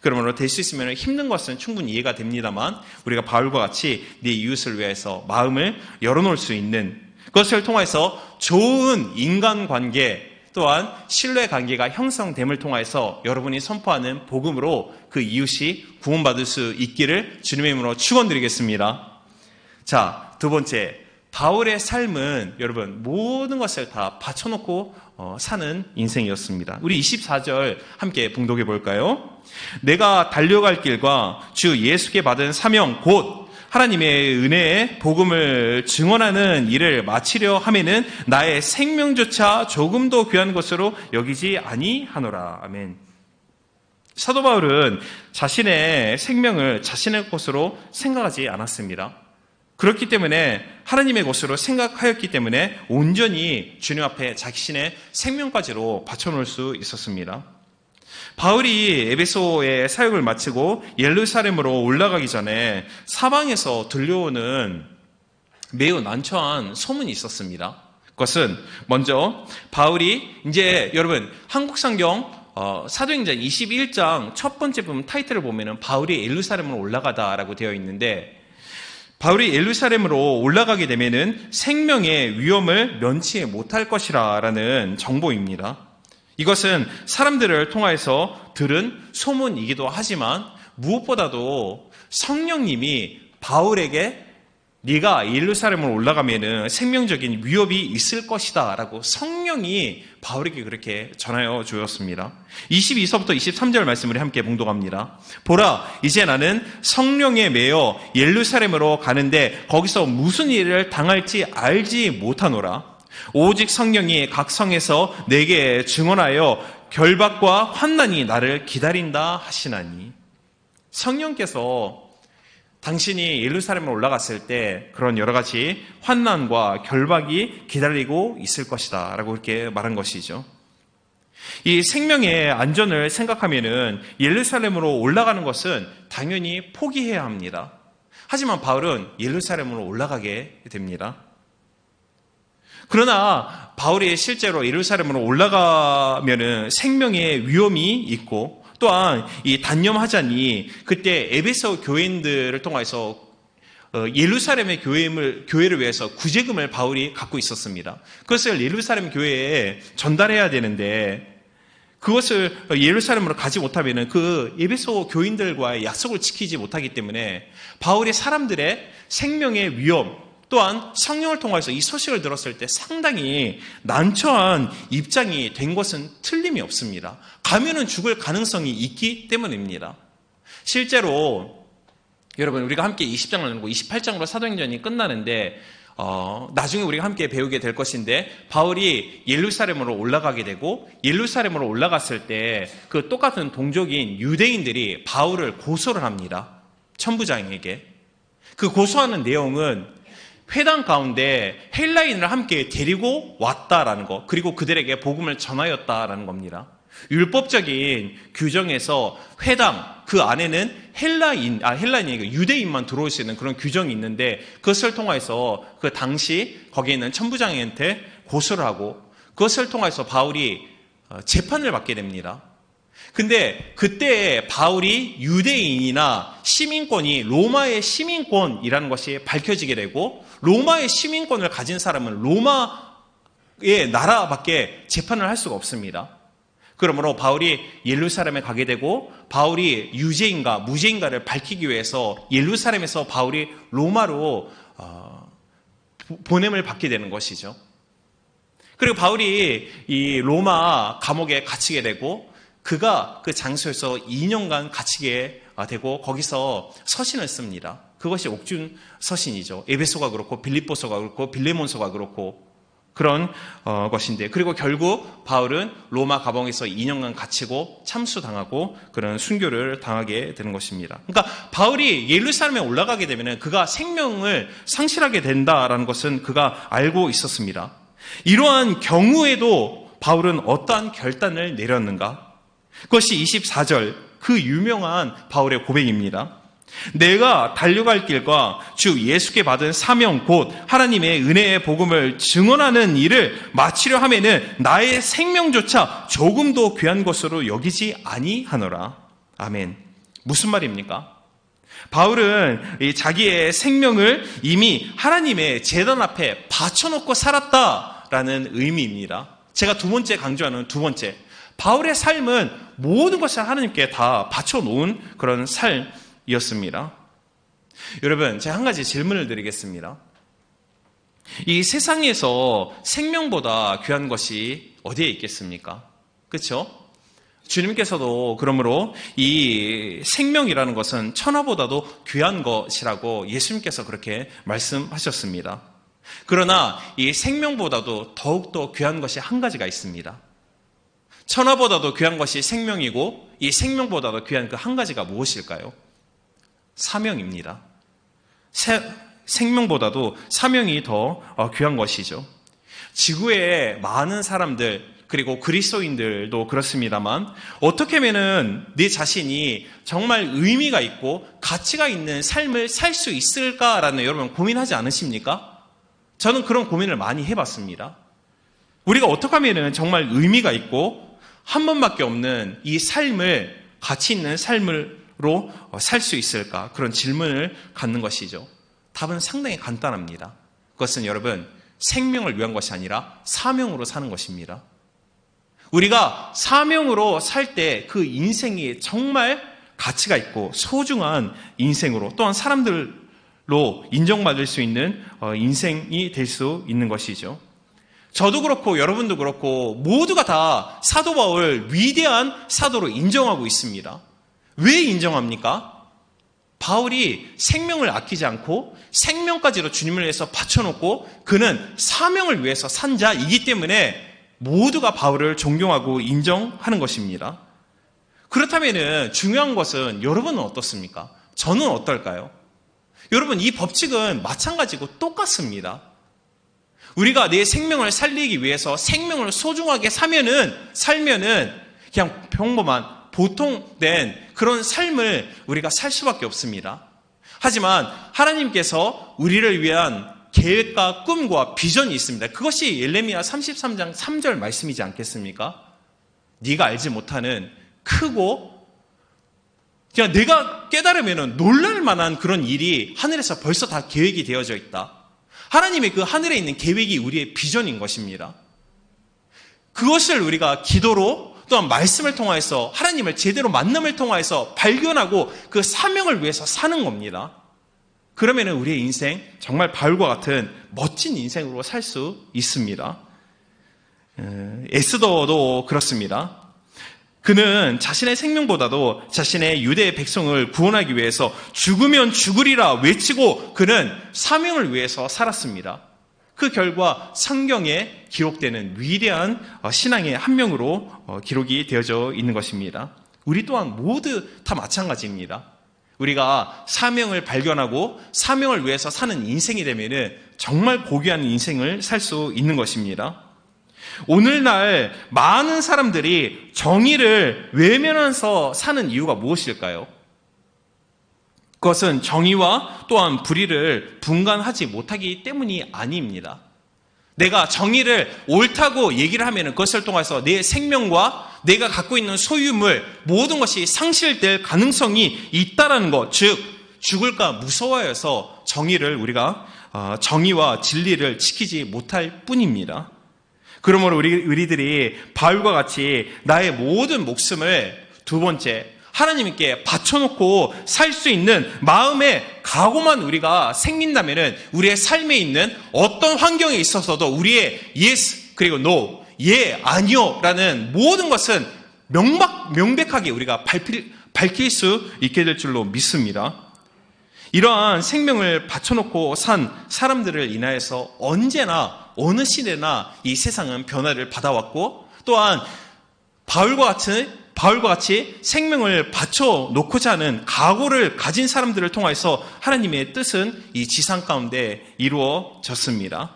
그러므로 될 수 있으면 힘든 것은 충분히 이해가 됩니다만 우리가 바울과 같이 네 이웃을 위해서 마음을 열어놓을 수 있는 그것을 통해서 좋은 인간관계 또한 신뢰관계가 형성됨을 통해서 여러분이 선포하는 복음으로 그 이웃이 구원받을 수 있기를 주님의 이름으로 축원드리겠습니다. 자, 두 번째, 바울의 삶은 여러분 모든 것을 다 바쳐놓고 사는 인생이었습니다. 우리 24절 함께 봉독해 볼까요? 내가 달려갈 길과 주 예수께 받은 사명 곧 하나님의 은혜의 복음을 증언하는 일을 마치려 하면은 나의 생명조차 조금도 귀한 것으로 여기지 아니하노라. 아멘. 사도 바울은 자신의 생명을 자신의 것으로 생각하지 않았습니다. 그렇기 때문에 하나님의 것으로 생각하였기 때문에 온전히 주님 앞에 자신의 생명까지로 바쳐놓을 수 있었습니다. 바울이 에베소의 사역을 마치고 예루살렘으로 올라가기 전에 사방에서 들려오는 매우 난처한 소문이 있었습니다. 그것은 먼저 바울이 이제 여러분 한국 성경 사도행전 21장 첫 번째 부분 타이틀을 보면은 바울이 예루살렘으로 올라가다라고 되어 있는데 바울이 예루살렘으로 올라가게 되면은 생명의 위험을 면치 못할 것이라는 정보입니다. 이것은 사람들을 통해서 들은 소문이기도 하지만 무엇보다도 성령님이 바울에게 네가 예루살렘으로 올라가면은 생명적인 위협이 있을 것이다 라고 성령이 바울에게 그렇게 전하여 주었습니다. 22서부터 23절 말씀을 함께 봉독합니다. 보라, 이제 나는 성령에 매여 예루살렘으로 가는데 거기서 무슨 일을 당할지 알지 못하노라. 오직 성령이 각 성에서 내게 증언하여 결박과 환난이 나를 기다린다 하시나니. 성령께서 당신이 예루살렘으로 올라갔을 때 그런 여러 가지 환난과 결박이 기다리고 있을 것이다 라고 이렇게 말한 것이죠. 이 생명의 안전을 생각하면은 예루살렘으로 올라가는 것은 당연히 포기해야 합니다. 하지만 바울은 예루살렘으로 올라가게 됩니다. 그러나 바울이 실제로 예루살렘으로 올라가면은 생명의 위험이 있고 또한 이 단념하자니 그때 에베소 교인들을 통해서 예루살렘의 교회를 위해서 구제금을 바울이 갖고 있었습니다. 그것을 예루살렘 교회에 전달해야 되는데 그것을 예루살렘으로 가지 못하면은 그 에베소 교인들과의 약속을 지키지 못하기 때문에 바울이 사람들의 생명의 위험 또한 성령을 통해서 이 소식을 들었을 때 상당히 난처한 입장이 된 것은 틀림이 없습니다. 가면은 죽을 가능성이 있기 때문입니다. 실제로 여러분 우리가 함께 20장을 나누고 28장으로 사도행전이 끝나는데 나중에 우리가 함께 배우게 될 것인데 바울이 예루살렘으로 올라가게 되고 예루살렘으로 올라갔을 때 그 똑같은 동족인 유대인들이 바울을 고소를 합니다. 천부장에게. 그 고소하는 내용은 회당 가운데 헬라인을 함께 데리고 왔다라는 것, 그리고 그들에게 복음을 전하였다라는 겁니다. 율법적인 규정에서 회당 그 안에는 헬라인이 유대인만 들어올 수 있는 그런 규정이 있는데 그것을 통해서 그 당시 거기에 있는 천부장한테 고소를 하고 그것을 통해서 바울이 재판을 받게 됩니다. 근데 그때 바울이 유대인이나 시민권이 로마의 시민권이라는 것이 밝혀지게 되고 로마의 시민권을 가진 사람은 로마의 나라밖에 재판을 할 수가 없습니다. 그러므로 바울이 예루살렘에 가게 되고 바울이 유죄인가 무죄인가를 밝히기 위해서 예루살렘에서 바울이 로마로 보냄을 받게 되는 것이죠. 그리고 바울이 이 로마 감옥에 갇히게 되고 그가 그 장소에서 2년간 갇히게 되고 거기서 서신을 씁니다. 그것이 옥중 서신이죠. 에베소가 그렇고 빌립보서가 그렇고 빌레몬서가 그렇고 그런 것인데 그리고 결국 바울은 로마 감옥에서 2년간 갇히고 참수당하고 그런 순교를 당하게 되는 것입니다. 그러니까 바울이 예루살렘에 올라가게 되면 그가 생명을 상실하게 된다라는 것은 그가 알고 있었습니다. 이러한 경우에도 바울은 어떠한 결단을 내렸는가? 그것이 24절 그 유명한 바울의 고백입니다. 내가 달려갈 길과 주 예수께 받은 사명 곧 하나님의 은혜의 복음을 증언하는 일을 마치려 하면은 나의 생명조차 조금도 귀한 것으로 여기지 아니하노라. 아멘. 무슨 말입니까? 바울은 이 자기의 생명을 이미 하나님의 제단 앞에 바쳐놓고 살았다라는 의미입니다. 제가 두 번째 강조하는 두 번째, 바울의 삶은 모든 것을 하나님께 다 바쳐놓은 그런 삶이었습니다. 여러분, 제가 한 가지 질문을 드리겠습니다. 이 세상에서 생명보다 귀한 것이 어디에 있겠습니까? 그렇죠? 주님께서도 그러므로 이 생명이라는 것은 천하보다도 귀한 것이라고 예수님께서 그렇게 말씀하셨습니다. 그러나 이 생명보다도 더욱더 귀한 것이 한 가지가 있습니다. 천하보다도 귀한 것이 생명이고 이 생명보다도 귀한 그 한 가지가 무엇일까요? 사명입니다. 생명보다도 사명이 더 귀한 것이죠. 지구에 많은 사람들, 그리고 그리스도인들도 그렇습니다만 어떻게 하면은 내 자신이 정말 의미가 있고 가치가 있는 삶을 살 수 있을까라는 여러분 고민하지 않으십니까? 저는 그런 고민을 많이 해봤습니다. 우리가 어떻게 하면은 정말 의미가 있고 한 번밖에 없는 이 삶을 가치 있는 삶으로 살 수 있을까? 그런 질문을 갖는 것이죠. 답은 상당히 간단합니다. 그것은 여러분 생명을 위한 것이 아니라 사명으로 사는 것입니다. 우리가 사명으로 살 때 그 인생이 정말 가치가 있고 소중한 인생으로 또한 사람들로 인정받을 수 있는 인생이 될 수 있는 것이죠. 저도 그렇고 여러분도 그렇고 모두가 다 사도 바울 위대한 사도로 인정하고 있습니다. 왜 인정합니까? 바울이 생명을 아끼지 않고 생명까지도 주님을 위해서 바쳐놓고 그는 사명을 위해서 산 자이기 때문에 모두가 바울을 존경하고 인정하는 것입니다. 그렇다면 중요한 것은 여러분은 어떻습니까? 저는 어떨까요? 여러분, 이 법칙은 마찬가지고 똑같습니다. 우리가 내 생명을 살리기 위해서 생명을 소중하게 살면은 그냥 평범한 보통된 그런 삶을 우리가 살 수밖에 없습니다. 하지만 하나님께서 우리를 위한 계획과 꿈과 비전이 있습니다. 그것이 예레미야 33장 3절 말씀이지 않겠습니까? 네가 알지 못하는 크고 그냥 내가 깨달으면 놀랄 만한 그런 일이 하늘에서 벌써 다 계획이 되어져 있다. 하나님의 그 하늘에 있는 계획이 우리의 비전인 것입니다. 그것을 우리가 기도로 또한 말씀을 통해서 하나님을 제대로 만남을 통해서 발견하고 그 사명을 위해서 사는 겁니다. 그러면 우리의 인생 정말 바울과 같은 멋진 인생으로 살 수 있습니다. 에스더도 그렇습니다. 그는 자신의 생명보다도 자신의 유대의 백성을 구원하기 위해서 죽으면 죽으리라 외치고 그는 사명을 위해서 살았습니다. 그 결과 성경에 기록되는 위대한 신앙의 한 명으로 기록이 되어져 있는 것입니다. 우리 또한 모두 다 마찬가지입니다. 우리가 사명을 발견하고 사명을 위해서 사는 인생이 되면 정말 고귀한 인생을 살 수 있는 것입니다. 오늘날 많은 사람들이 정의를 외면하면서 사는 이유가 무엇일까요? 그것은 정의와 또한 불의를 분간하지 못하기 때문이 아닙니다. 내가 정의를 옳다고 얘기를 하면 그것을 통해서 내 생명과 내가 갖고 있는 소유물 모든 것이 상실될 가능성이 있다라는 것, 즉 죽을까 무서워해서 우리가 정의와 진리를 지키지 못할 뿐입니다. 그러므로 우리들이 바울과 같이 나의 모든 목숨을 두 번째 하나님께 바쳐놓고 살 수 있는 마음의 각오만 우리가 생긴다면 우리의 삶에 있는 어떤 환경에 있어서도 우리의 yes 그리고 no, 예, 아니요 라는 모든 것은 명백하게 우리가 밝힐 수 있게 될 줄로 믿습니다. 이러한 생명을 바쳐놓고 산 사람들을 인하여서 언제나 어느 시대나 이 세상은 변화를 받아왔고 또한 바울과 같이 생명을 바쳐놓고자 하는 각오를 가진 사람들을 통해서 하나님의 뜻은 이 지상 가운데 이루어졌습니다.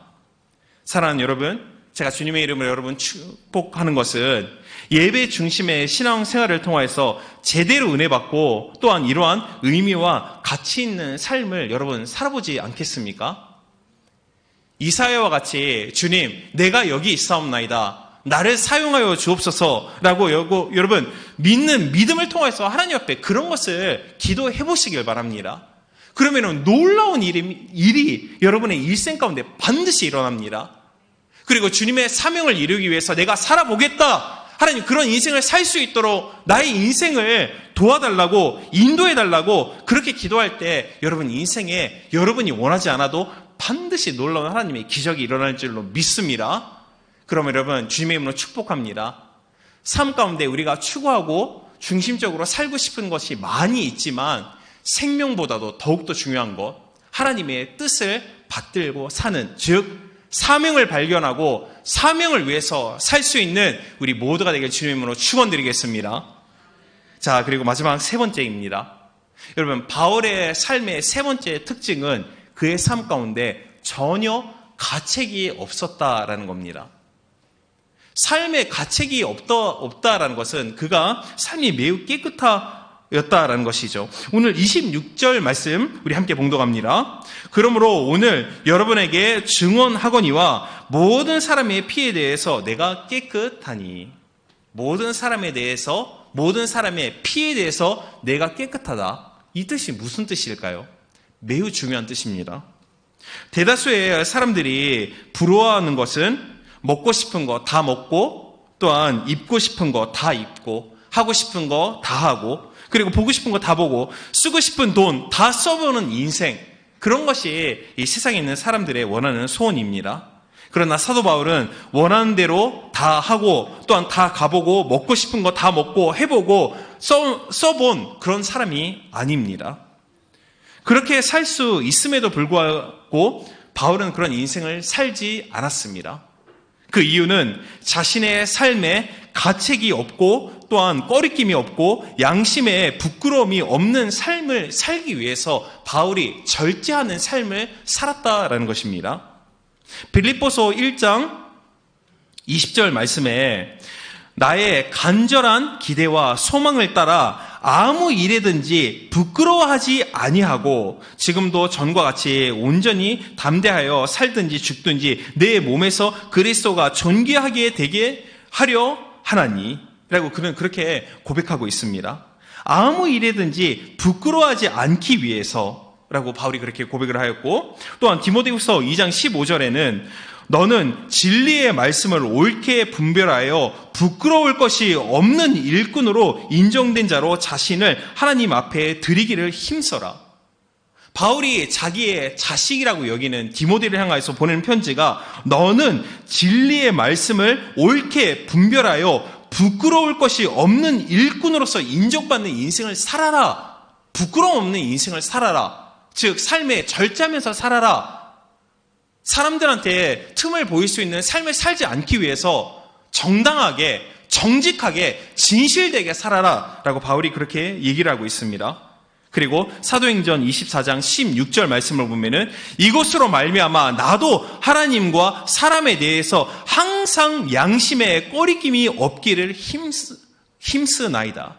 사랑하는 여러분, 제가 주님의 이름으로 여러분 축복하는 것은 예배 중심의 신앙생활을 통해서 제대로 은혜 받고 또한 이러한 의미와 가치 있는 삶을 여러분 살아보지 않겠습니까? 이사야와 같이 주님 내가 여기 있사옵나이다. 나를 사용하여 주옵소서라고 여러분 믿는 믿음을 통해서 하나님 앞에 그런 것을 기도해 보시길 바랍니다. 그러면 놀라운 일이 여러분의 일생 가운데 반드시 일어납니다. 그리고 주님의 사명을 이루기 위해서 내가 살아보겠다. 하나님 그런 인생을 살 수 있도록 나의 인생을 도와달라고 인도해달라고 그렇게 기도할 때 여러분 인생에 여러분이 원하지 않아도 반드시 놀라운 하나님의 기적이 일어날 줄로 믿습니다. 그러면 여러분 주님의 이름으로 축복합니다. 삶 가운데 우리가 추구하고 중심적으로 살고 싶은 것이 많이 있지만 생명보다도 더욱더 중요한 것 하나님의 뜻을 받들고 사는 즉 사명을 발견하고 사명을 위해서 살 수 있는 우리 모두가 되길 주님의 이름으로 축원드리겠습니다. 자, 그리고 마지막 세 번째입니다. 여러분 바울의 삶의 세 번째 특징은 그의 삶 가운데 전혀 가책이 없었다라는 겁니다. 삶에 가책이 없다라는 것은 그가 삶이 매우 깨끗하였다라는 것이죠. 오늘 26절 말씀 우리 함께 봉독합니다. 그러므로 오늘 여러분에게 증언하거니와 모든 사람의 피에 대해서 내가 깨끗하니 모든 사람의 피에 대해서 내가 깨끗하다. 이 뜻이 무슨 뜻일까요? 매우 중요한 뜻입니다. 대다수의 사람들이 부러워하는 것은 먹고 싶은 거 다 먹고 또한 입고 싶은 거 다 입고 하고 싶은 거 다 하고 그리고 보고 싶은 거 다 보고 쓰고 싶은 돈 다 써보는 인생 그런 것이 이 세상에 있는 사람들의 원하는 소원입니다. 그러나 사도 바울은 원하는 대로 다 하고 또한 다 가보고 먹고 싶은 거 다 먹고 해보고 써본 그런 사람이 아닙니다. 그렇게 살 수 있음에도 불구하고 바울은 그런 인생을 살지 않았습니다. 그 이유는 자신의 삶에 가책이 없고 또한 꺼리낌이 없고 양심에 부끄러움이 없는 삶을 살기 위해서 바울이 절제하는 삶을 살았다라는 것입니다. 빌립보서 1장 20절 말씀에 나의 간절한 기대와 소망을 따라 아무 일에든지 부끄러워하지 아니하고 지금도 전과 같이 온전히 담대하여 살든지 죽든지 내 몸에서 그리스도가 존귀하게 되게 하려 하나니 라고 그는 그렇게 고백하고 있습니다. 아무 일에든지 부끄러워하지 않기 위해서라고 바울이 그렇게 고백을 하였고 또한 디모데후서 2장 15절에는 너는 진리의 말씀을 옳게 분별하여 부끄러울 것이 없는 일꾼으로 인정된 자로 자신을 하나님 앞에 드리기를 힘써라. 바울이 자기의 자식이라고 여기는 디모데를 향해서 보내는 편지가 너는 진리의 말씀을 옳게 분별하여 부끄러울 것이 없는 일꾼으로서 인정받는 인생을 살아라. 부끄러움 없는 인생을 살아라. 즉 삶에 절제하면서 살아라. 사람들한테 틈을 보일 수 있는 삶을 살지 않기 위해서 정당하게, 정직하게, 진실되게 살아라 라고 바울이 그렇게 얘기를 하고 있습니다. 그리고 사도행전 24장 16절 말씀을 보면은 이것으로 말미암아 나도 하나님과 사람에 대해서 항상 양심에 꺼리낌이 없기를 힘쓰나이다.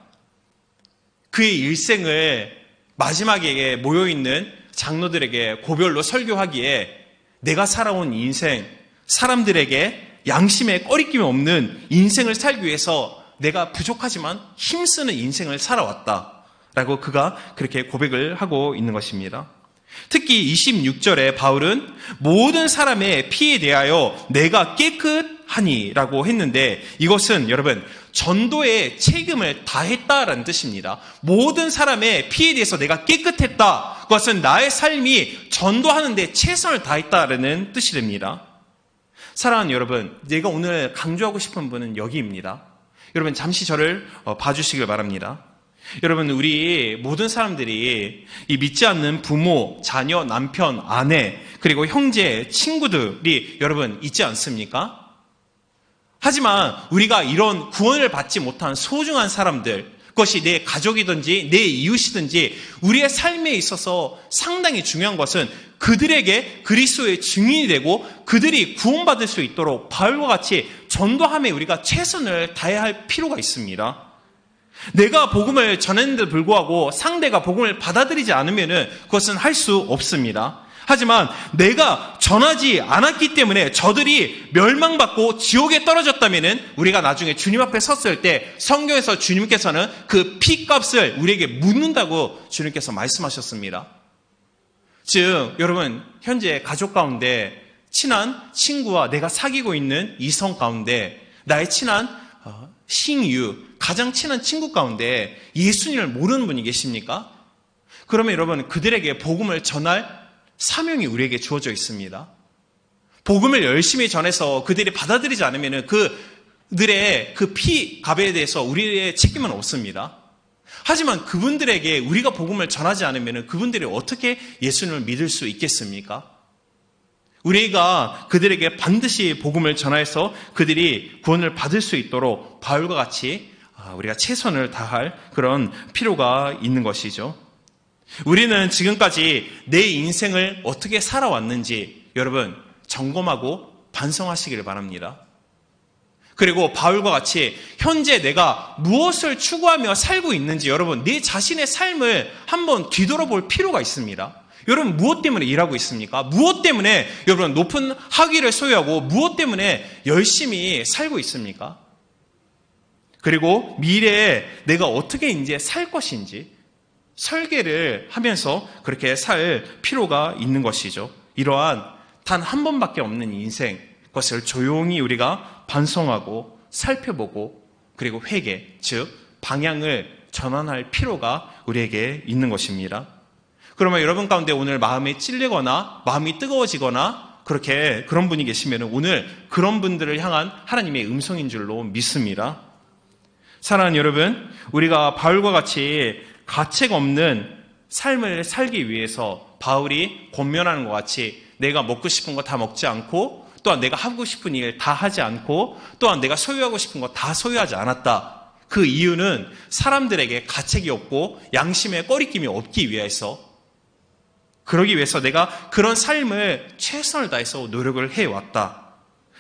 그의 일생을 마지막에 모여있는 장로들에게 고별로 설교하기에 내가 살아온 인생, 사람들에게 양심에 꺼리낌이 없는 인생을 살기 위해서 내가 부족하지만 힘쓰는 인생을 살아왔다라고 그가 그렇게 고백을 하고 있는 것입니다. 특히 26절에 바울은 모든 사람의 피에 대하여 내가 깨끗하니라고 했는데 이것은 여러분 전도의 책임을 다했다라는 뜻입니다. 모든 사람의 피에 대해서 내가 깨끗했다. 그것은 나의 삶이 전도하는 데 최선을 다했다라는 뜻이 됩니다. 사랑하는 여러분, 내가 오늘 강조하고 싶은 분은 여기입니다. 여러분 잠시 저를 봐주시길 바랍니다. 여러분 우리 모든 사람들이 이 믿지 않는 부모, 자녀, 남편, 아내 그리고 형제, 친구들이 여러분 있지 않습니까? 하지만 우리가 이런 구원을 받지 못한 소중한 사람들 그것이 내 가족이든지 내 이웃이든지 우리의 삶에 있어서 상당히 중요한 것은 그들에게 그리스도의 증인이 되고 그들이 구원받을 수 있도록 바울과 같이 전도함에 우리가 최선을 다해야 할 필요가 있습니다. 내가 복음을 전했는데도 불구하고 상대가 복음을 받아들이지 않으면 그것은 할 수 없습니다. 하지만 내가 전하지 않았기 때문에 저들이 멸망받고 지옥에 떨어졌다면 우리가 나중에 주님 앞에 섰을 때 성경에서 주님께서는 그 피값을 우리에게 묻는다고 주님께서 말씀하셨습니다. 즉 여러분, 현재 가족 가운데 친한 친구와 내가 사귀고 있는 이성 가운데 나의 친한 신유, 가장 친한 친구 가운데 예수님을 모르는 분이 계십니까? 그러면 여러분, 그들에게 복음을 전할 사명이 우리에게 주어져 있습니다. 복음을 열심히 전해서 그들이 받아들이지 않으면 그들의 그 피값에 대해서 우리의 책임은 없습니다. 하지만 그분들에게 우리가 복음을 전하지 않으면 그분들이 어떻게 예수님을 믿을 수 있겠습니까? 우리가 그들에게 반드시 복음을 전해서 그들이 구원을 받을 수 있도록 바울과 같이 우리가 최선을 다할 그런 필요가 있는 것이죠. 우리는 지금까지 내 인생을 어떻게 살아왔는지 여러분 점검하고 반성하시기를 바랍니다. 그리고 바울과 같이 현재 내가 무엇을 추구하며 살고 있는지 여러분 내 자신의 삶을 한번 뒤돌아볼 필요가 있습니다. 여러분 무엇 때문에 일하고 있습니까? 무엇 때문에 여러분 높은 학위를 소유하고 무엇 때문에 열심히 살고 있습니까? 그리고 미래에 내가 어떻게 이제 살 것인지 설계를 하면서 그렇게 살 필요가 있는 것이죠. 이러한 단 한 번밖에 없는 인생, 그것을 조용히 우리가 반성하고 살펴보고 그리고 회개, 즉 방향을 전환할 필요가 우리에게 있는 것입니다. 그러면 여러분 가운데 오늘 마음이 찔리거나 마음이 뜨거워지거나 그런 분이 계시면 오늘 그런 분들을 향한 하나님의 음성인 줄로 믿습니다. 사랑하는 여러분, 우리가 바울과 같이 가책 없는 삶을 살기 위해서 바울이 권면하는 것 같이 내가 먹고 싶은 거 다 먹지 않고 또한 내가 하고 싶은 일 다 하지 않고 또한 내가 소유하고 싶은 거 다 소유하지 않았다. 그 이유는 사람들에게 가책이 없고 양심에 꺼리낌이 없기 위해서 그러기 위해서 내가 그런 삶을 최선을 다해서 노력을 해왔다.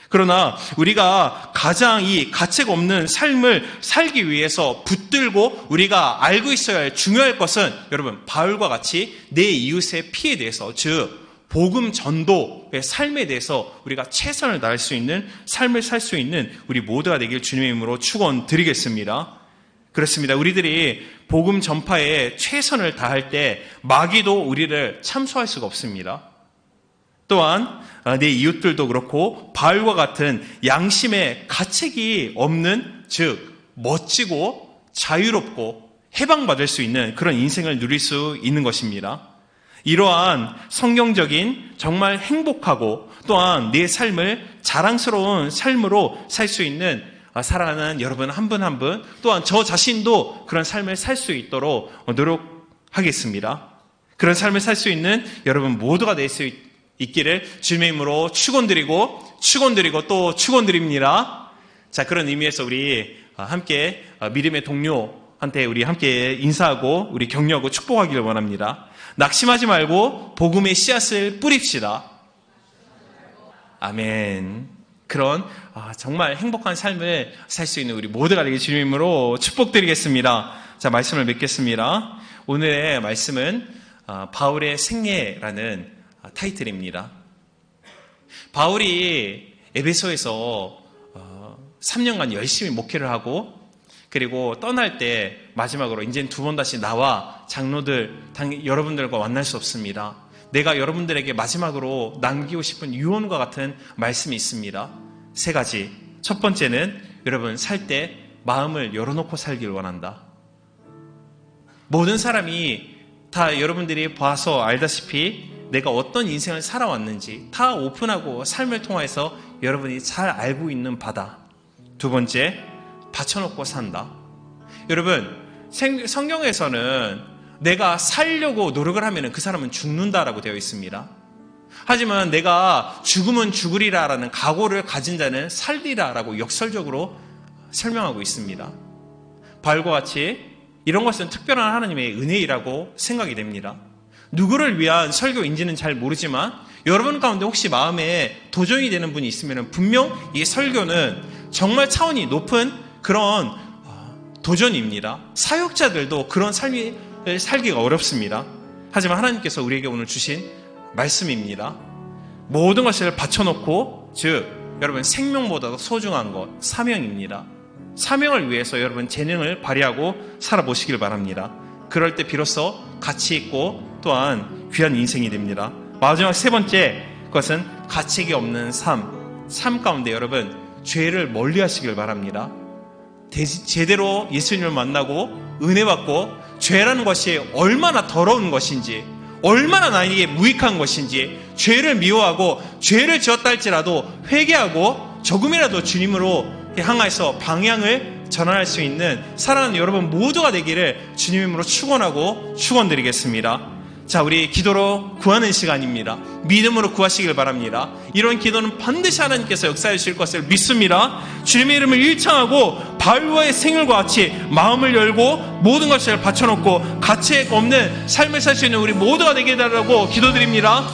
그러나 우리가 가장 이 가책 없는 삶을 살기 위해서 붙들고 우리가 알고 있어야 할 중요할 것은 여러분 바울과 같이 내 이웃의 피에 대해서 즉 복음 전도의 삶에 대해서 우리가 최선을 다할 수 있는 삶을 살 수 있는 우리 모두가 되길 주님의 이름으로 축원드리겠습니다. 그렇습니다. 우리들이 복음 전파에 최선을 다할 때 마귀도 우리를 참소할 수가 없습니다. 또한 내 이웃들도 그렇고 바울과 같은 양심의 가책이 없는 즉 멋지고 자유롭고 해방받을 수 있는 그런 인생을 누릴 수 있는 것입니다. 이러한 성경적인 정말 행복하고 또한 내 삶을 자랑스러운 삶으로 살 수 있는 사랑하는 여러분 한 분 한 분 또한 저 자신도 그런 삶을 살 수 있도록 노력하겠습니다. 그런 삶을 살 수 있는 여러분 모두가 될 수 있기를 주님의 이름으로 축원드리고 또 축원드립니다. 자, 그런 의미에서 우리 함께 믿음의 동료한테 우리 함께 인사하고 우리 격려하고 축복하기를 원합니다. 낙심하지 말고 복음의 씨앗을 뿌립시다. 아멘. 그런 정말 행복한 삶을 살 수 있는 우리 모두가 되길 주님의 이름으로 축복드리겠습니다. 자, 말씀을 맺겠습니다. 오늘의 말씀은 바울의 생애라는 타이틀입니다. 바울이 에베소에서 3년간 열심히 목회를 하고 그리고 떠날 때 마지막으로 이제는 두 번 다시 나와 장로들 여러분들과 만날 수 없습니다. 내가 여러분들에게 마지막으로 남기고 싶은 유언과 같은 말씀이 있습니다. 3가지. 첫 번째는 여러분 살 때 마음을 열어놓고 살길 원한다. 모든 사람이 다 여러분들이 봐서 알다시피 내가 어떤 인생을 살아왔는지 다 오픈하고 삶을 통해서 여러분이 잘 알고 있는 바다. 두 번째, 받쳐놓고 산다. 여러분, 성경에서는 내가 살려고 노력을 하면 그 사람은 죽는다라고 되어 있습니다. 하지만 내가 죽으면 죽으리라라는 각오를 가진 자는 살리라라고 역설적으로 설명하고 있습니다. 바울과 같이 이런 것은 특별한 하나님의 은혜이라고 생각이 됩니다. 누구를 위한 설교인지는 잘 모르지만 여러분 가운데 혹시 마음에 도전이 되는 분이 있으면 분명 이 설교는 정말 차원이 높은 그런 도전입니다. 사역자들도 그런 삶을 살기가 어렵습니다. 하지만 하나님께서 우리에게 오늘 주신 말씀입니다. 모든 것을 바쳐놓고, 즉 여러분 생명보다도 소중한 것, 사명입니다. 사명을 위해서 여러분 재능을 발휘하고 살아보시길 바랍니다. 그럴 때 비로소 가치 있고 또한 귀한 인생이 됩니다. 마지막 세 번째, 그것은 가책이 없는 삶 가운데 여러분 죄를 멀리 하시길 바랍니다. 제대로 예수님을 만나고 은혜 받고 죄라는 것이 얼마나 더러운 것인지, 얼마나 나에게 무익한 것인지, 죄를 미워하고 죄를 지었다 할지라도 회개하고 조금이라도 주님으로 향해서 방향을 전환할 수 있는 사랑하는 여러분 모두가 되기를 주님의 이름으로 축원하고 축원드리겠습니다. 자, 우리 기도로 구하는 시간입니다. 믿음으로 구하시길 바랍니다. 이런 기도는 반드시 하나님께서 역사해 주실 것을 믿습니다. 주님의 이름을 일창하고 바울과의 생일과 같이 마음을 열고 모든 것을 바쳐놓고 가책 없는 삶을 살 수 있는 우리 모두가 되게 해달라고 기도드립니다.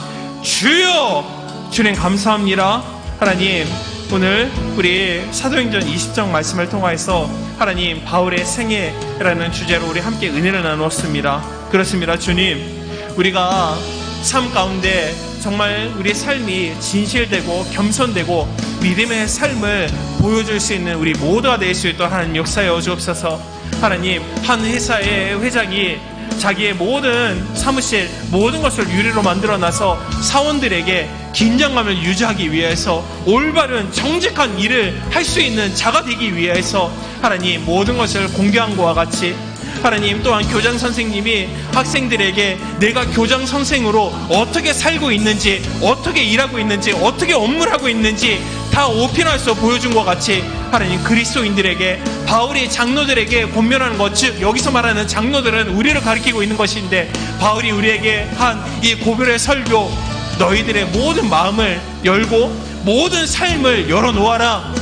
주여, 주님 감사합니다. 하나님, 오늘 우리 사도행전 20장 말씀을 통해서 하나님 바울의 생애라는 주제로 우리 함께 은혜를 나누었습니다. 그렇습니다. 주님, 우리가 삶 가운데 정말 우리의 삶이 진실되고 겸손되고 믿음의 삶을 보여줄 수 있는 우리 모두가 될 수 있도록 하나님 역사여 주옵소서. 하나님, 한 회사의 회장이 자기의 모든 사무실 모든 것을 유리로 만들어놔서 사원들에게 긴장감을 유지하기 위해서 올바른 정직한 일을 할 수 있는 자가 되기 위해서 하나님 모든 것을 공개한 것과 같이 하나님 또한 교장 선생님이 학생들에게 내가 교장 선생으로 어떻게 살고 있는지, 어떻게 일하고 있는지, 어떻게 업무를 하고 있는지 다 오픈해서 보여준 것 같이 하나님 그리스도인들에게, 바울이 장로들에게 권면하는 것, 즉 여기서 말하는 장로들은 우리를 가리키고 있는 것인데 바울이 우리에게 한 이 고별의 설교, 너희들의 모든 마음을 열고 모든 삶을 열어놓아라.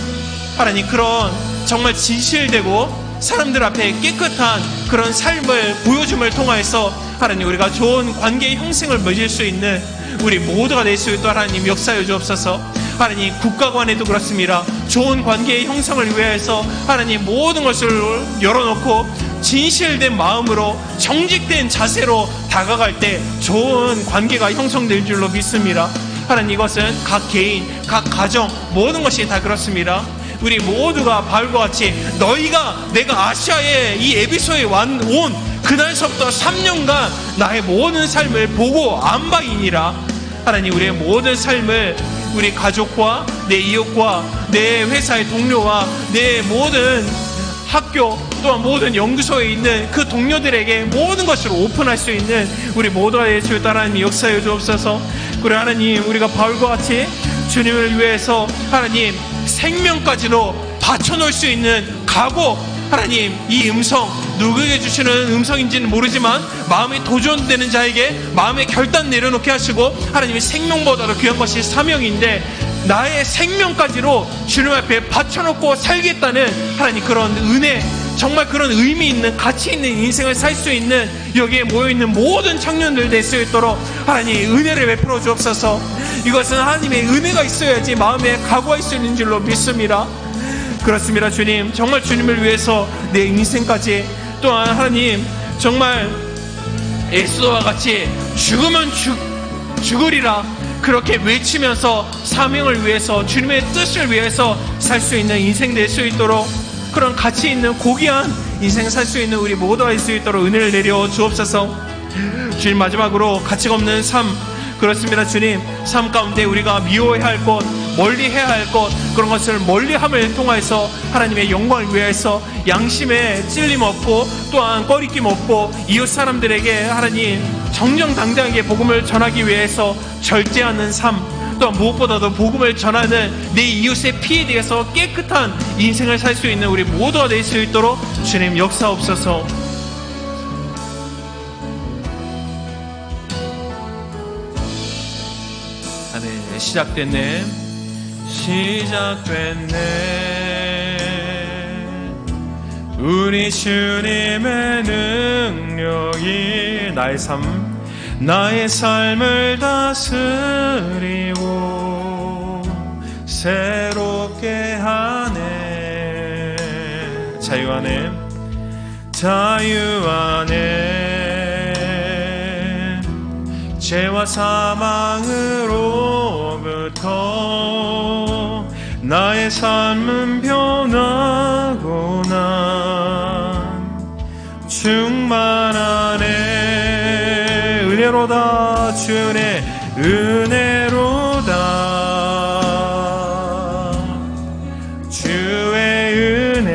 하나님, 그런 정말 진실되고 사람들 앞에 깨끗한 그런 삶을 보여줌을 통해서 하나님 우리가 좋은 관계의 형성을 맺을 수 있는 우리 모두가 될 수 있도록 하나님 역사여 주옵소서. 하나님, 국가 간에도 그렇습니다. 좋은 관계의 형성을 위해서 하나님 모든 것을 열어놓고 진실된 마음으로 정직된 자세로 다가갈 때 좋은 관계가 형성될 줄로 믿습니다. 하나님, 이것은 각 개인, 각 가정 모든 것이 다 그렇습니다. 우리 모두가 바울과 같이 내가 아시아에 이 에베소에 온 그날서부터 3년간 나의 모든 삶을 보고 안바이니라. 하나님, 우리의 모든 삶을 우리 가족과 내 이웃과 내 회사의 동료와 내 모든 학교 또한 모든 연구소에 있는 그 동료들에게 모든 것을 오픈할 수 있는 우리 모두가 예수를 따르는 역사에 주옵소서. 그래 하나님, 우리가 바울과 같이 주님을 위해서 하나님 생명까지도 바쳐놓을 수 있는 각오, 하나님 이 음성 누구에게 주시는 음성인지는 모르지만 마음이 도전되는 자에게 마음의 결단 내려놓게 하시고 하나님의 생명보다도 귀한 것이 사명인데 나의 생명까지로 주님 앞에 바쳐놓고 살겠다는 하나님 그런 은혜, 정말 그런 의미 있는 가치 있는 인생을 살 수 있는 여기에 모여있는 모든 청년들 될 수 있도록 하나님 은혜를 베풀어 주옵소서. 이것은 하나님의 은혜가 있어야지 마음에 각오할 수 있는 줄로 믿습니다. 그렇습니다. 주님, 정말 주님을 위해서 내 인생까지 또한 하나님 정말 에스더와 같이 죽으면 죽으리라 그렇게 외치면서 사명을 위해서 주님의 뜻을 위해서 살 수 있는 인생 될 수 있도록 그런 가치 있는 고귀한 인생 살 수 있는 우리 모두가 될 수 있도록 은혜를 내려 주옵소서. 주님, 마지막으로 가치가 없는 삶, 그렇습니다. 주님, 삶 가운데 우리가 미워해야 할 것, 멀리 해야 할 것, 그런 것을 멀리함을 통해서 하나님의 영광을 위해서 양심에 찔림 없고 또한 꺼리낌 없고 이웃 사람들에게 하나님 정정당당하게 복음을 전하기 위해서 절제하는 삶, 또한 무엇보다도 복음을 전하는 내 이웃의 피에 대해서 깨끗한 인생을 살 수 있는 우리 모두가 될 수 있도록 주님 역사옵소서. 네, 시작됐네. 우리 주님의 능력이 나의 삶을 다스리고 새롭게 하네. 자유 안에 죄와 사망으로부터 나의 삶은 변하구나. 충만하네. 은혜로다. 주의 은혜, 은혜로다. 주의 은혜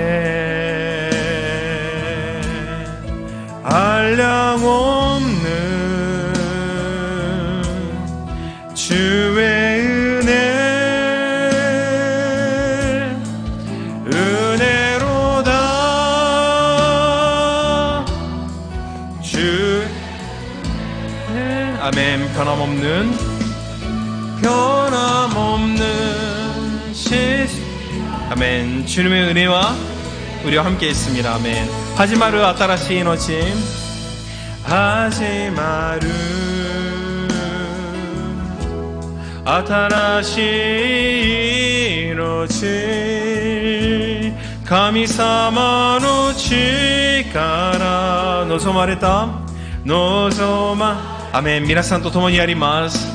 한량 없는 주의 은혜 은혜로다. 주 아멘. 변함없는 실 아멘. 주님의 은혜와 우리와 함께 있습니다. 아멘. 하지마루 아따라시 이노짐 하지마루 아따라시 이노짐 가미사마노 치카라 노소마레타 노소마 아멘. 미나산 또 도모니 아리마스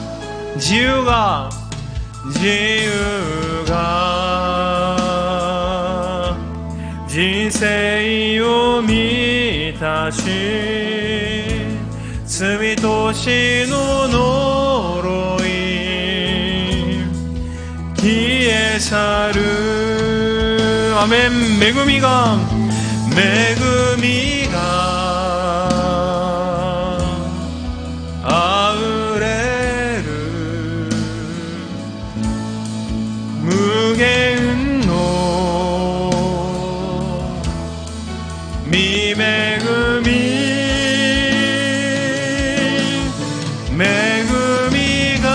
지유가人生を満たし罪と死の呪い消え去るアメン。恵みがあふれる無限の見恵みが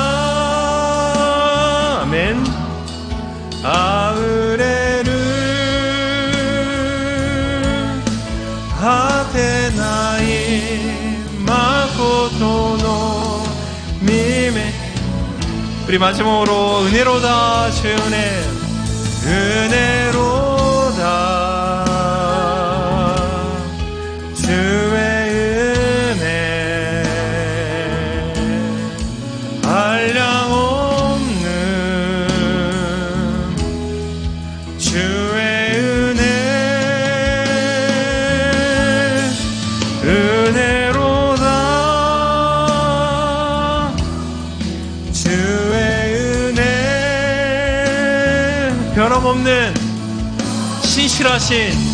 アメンあふれる果てない誠の御恵 우리 마지막으로 은혜로다. 주의 은혜 은혜로다. 주의 은혜 한량 없는 주의 은혜 은혜로다. 주의 은혜 변함없는 신실하신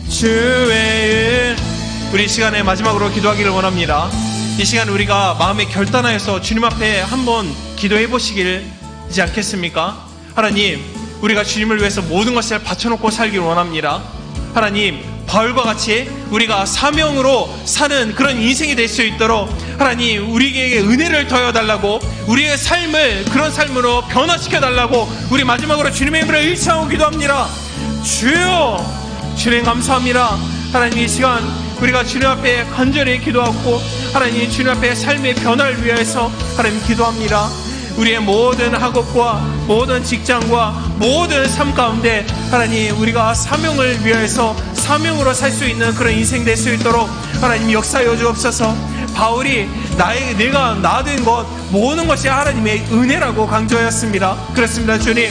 주의 은 우리 이 시간에 마지막으로 기도하기를 원합니다. 이 시간 우리가 마음에 결단하여서 주님 앞에 한번 기도해 보시기지 않겠습니까? 하나님, 우리가 주님을 위해서 모든 것을 바쳐놓고 살기를 원합니다. 하나님, 바울과 같이 우리가 사명으로 사는 그런 인생이 될 수 있도록 하나님 우리에게 은혜를 더해달라고, 우리의 삶을 그런 삶으로 변화시켜달라고 우리 마지막으로 주님의 이름으로 일창하고 기도합니다. 주여, 주님 감사합니다. 하나님, 이 시간 우리가 주님 앞에 간절히 기도하고 하나님 주님 앞에 삶의 변화를 위해서 하나님 기도합니다. 우리의 모든 학업과 모든 직장과 모든 삶 가운데 하나님 우리가 사명을 위해서 사명으로 살 수 있는 그런 인생 될 수 있도록 하나님 역사하여 주옵소서. 바울이 내가 나된 것 모든 것이 하나님의 은혜라고 강조하였습니다. 그렇습니다. 주님,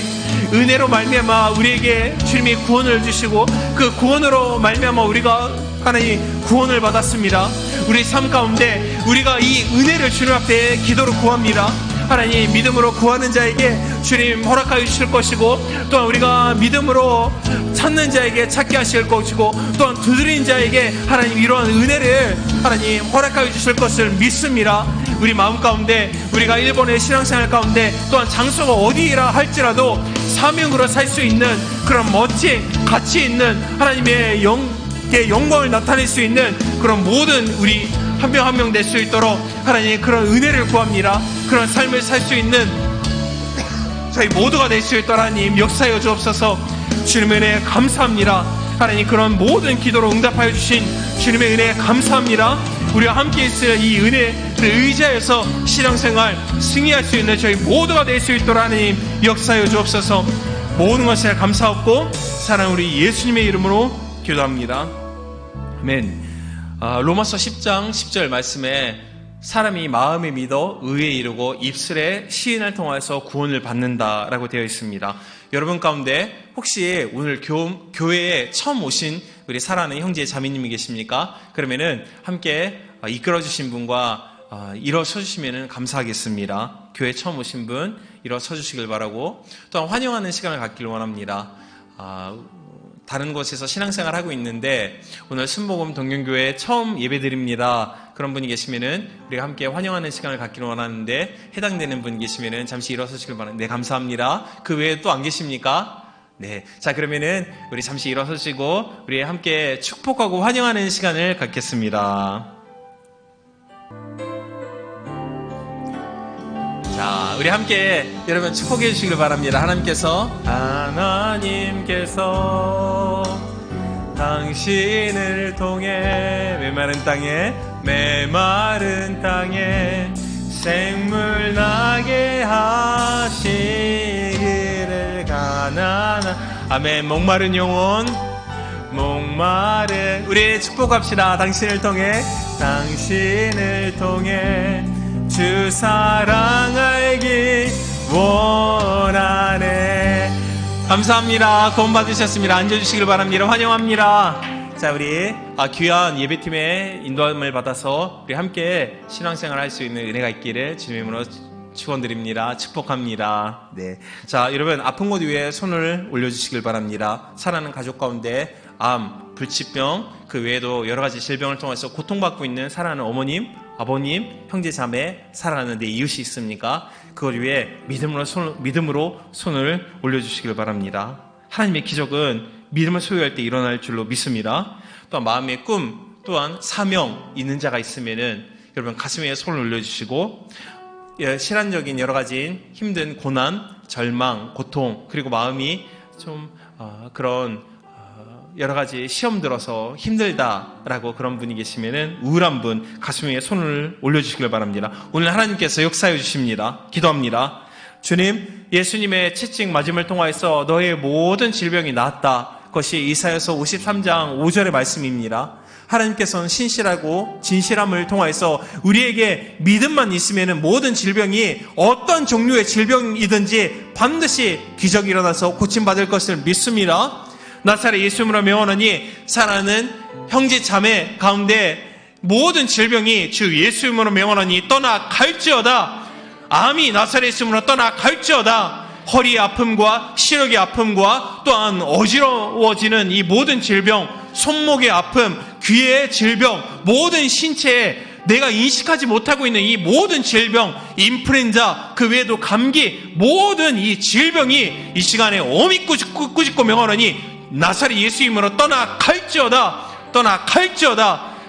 은혜로 말미암아 우리에게 주님이 구원을 주시고 그 구원으로 말미암아 우리가 하나님 구원을 받았습니다. 우리 삶 가운데 우리가 이 은혜를 주님 앞에 기도로 구합니다. 하나님, 믿음으로 구하는 자에게 주님 허락하여 주실 것이고, 또한 우리가 믿음으로 찾는 자에게 찾게 하실 것이고, 또한 두드린 자에게 하나님 이러한 은혜를 하나님 허락하여 주실 것을 믿습니다. 우리 마음 가운데 우리가 일본의 신앙생활 가운데 또한 장소가 어디라 할지라도 사명으로 살 수 있는 그런 멋진 가치 있는 하나님의 영광을 나타낼 수 있는 그런 모든 우리 한 명 한 명 될 수 있도록 하나님 그런 은혜를 구합니다. 그런 삶을 살 수 있는 저희 모두가 될 수 있도록 하나님 역사하여 주옵소서. 주님의 은혜 감사합니다. 하나님, 그런 모든 기도로 응답하여 주신 주님의 은혜 감사합니다. 우리와 함께 있을 이 은혜를 의지하여서 신앙생활 승리할 수 있는 저희 모두가 될 수 있도록 하나님 역사하여 주옵소서. 모든 것을 감사하고 사랑하는 우리 예수님의 이름으로 기도합니다. 아멘. 로마서 10장 10절 말씀에 사람이 마음에 믿어 의에 이르고 입술에 시인을 통해서 구원을 받는다라고 되어 있습니다. 여러분 가운데 혹시 오늘 교회에 처음 오신 우리 사랑하는 형제 자매님이 계십니까? 그러면은 함께 이끌어 주신 분과 일어서 주시면 감사하겠습니다. 교회 처음 오신 분 일어서 주시길 바라고, 또한 환영하는 시간을 갖기를 원합니다. 다른 곳에서 신앙생활 하고 있는데 오늘 순복음 동경교회 처음 예배드립니다. 그런 분이 계시면은 우리가 함께 환영하는 시간을 갖기를 원하는데 해당되는 분 계시면은 잠시 일어서시길 바랍니다. 네, 감사합니다. 그 외에 또 안 계십니까? 네. 자, 그러면은 우리 잠시 일어서시고 우리 함께 축복하고 환영하는 시간을 갖겠습니다. 자, 우리 함께 여러분 축복해 주시길 바랍니다. 하나님께서 당신을 통해 메마른 땅에 생물 나게 하시기를 아멘. 목마른 영혼 우리 축복합시다. 당신을 통해 주 사랑 알기 원하네. 감사합니다. 구원 받으셨습니다. 앉아주시길 바랍니다. 환영합니다. 자, 우리 귀한 예배팀의 인도함을 받아서 우리 함께 신앙생활 할 수 있는 은혜가 있기를 주님의 이름으로 축원드립니다. 축복합니다. 네. 자, 여러분 아픈 곳 위에 손을 올려주시길 바랍니다. 사랑하는 가족 가운데 암, 불치병, 그 외에도 여러 가지 질병을 통해서 고통받고 있는 사랑하는 어머님, 아버님, 형제 자매, 사랑하는 내 이웃이 있습니까? 그걸 위해 믿음으로 손을 올려주시길 바랍니다. 하나님의 기적은 믿음을 소유할 때 일어날 줄로 믿습니다. 또한 마음의 꿈, 또한 사명 있는 자가 있으면은 여러분 가슴에 손을 올려주시고, 실한적인 여러 가지 힘든 고난, 절망, 고통, 그리고 마음이 좀 그런 여러 가지 시험 들어서 힘들다라고 그런 분이 계시면은 우울한 분 가슴 위에 손을 올려주시길 바랍니다. 오늘 하나님께서 역사해 주십니다. 기도합니다. 주님, 예수님의 채찍 맞음을 통하여서 너의 모든 질병이 나았다. 그것이 이사야서 53장 5절의 말씀입니다. 하나님께서는 신실하고 진실함을 통하여서 우리에게 믿음만 있으면 모든 질병이 어떤 종류의 질병이든지 반드시 기적이 일어나서 고침받을 것을 믿습니다. 나사렛 예수님으로 명하노니 사랑하는 형제 자매 가운데 모든 질병이 주 예수님으로 명하노니 떠나갈지어다. 암이 나사렛 예수님으로 떠나갈지어다. 허리의 아픔과 시력의 아픔과 또한 어지러워지는 이 모든 질병, 손목의 아픔, 귀의 질병, 모든 신체에 내가 인식하지 못하고 있는 이 모든 질병, 인플루엔자, 그 외에도 감기, 모든 이 질병이 이 시간에 어미 꾸짖고 명하노니 나사렛 예수 이름으로 떠나갈지어다.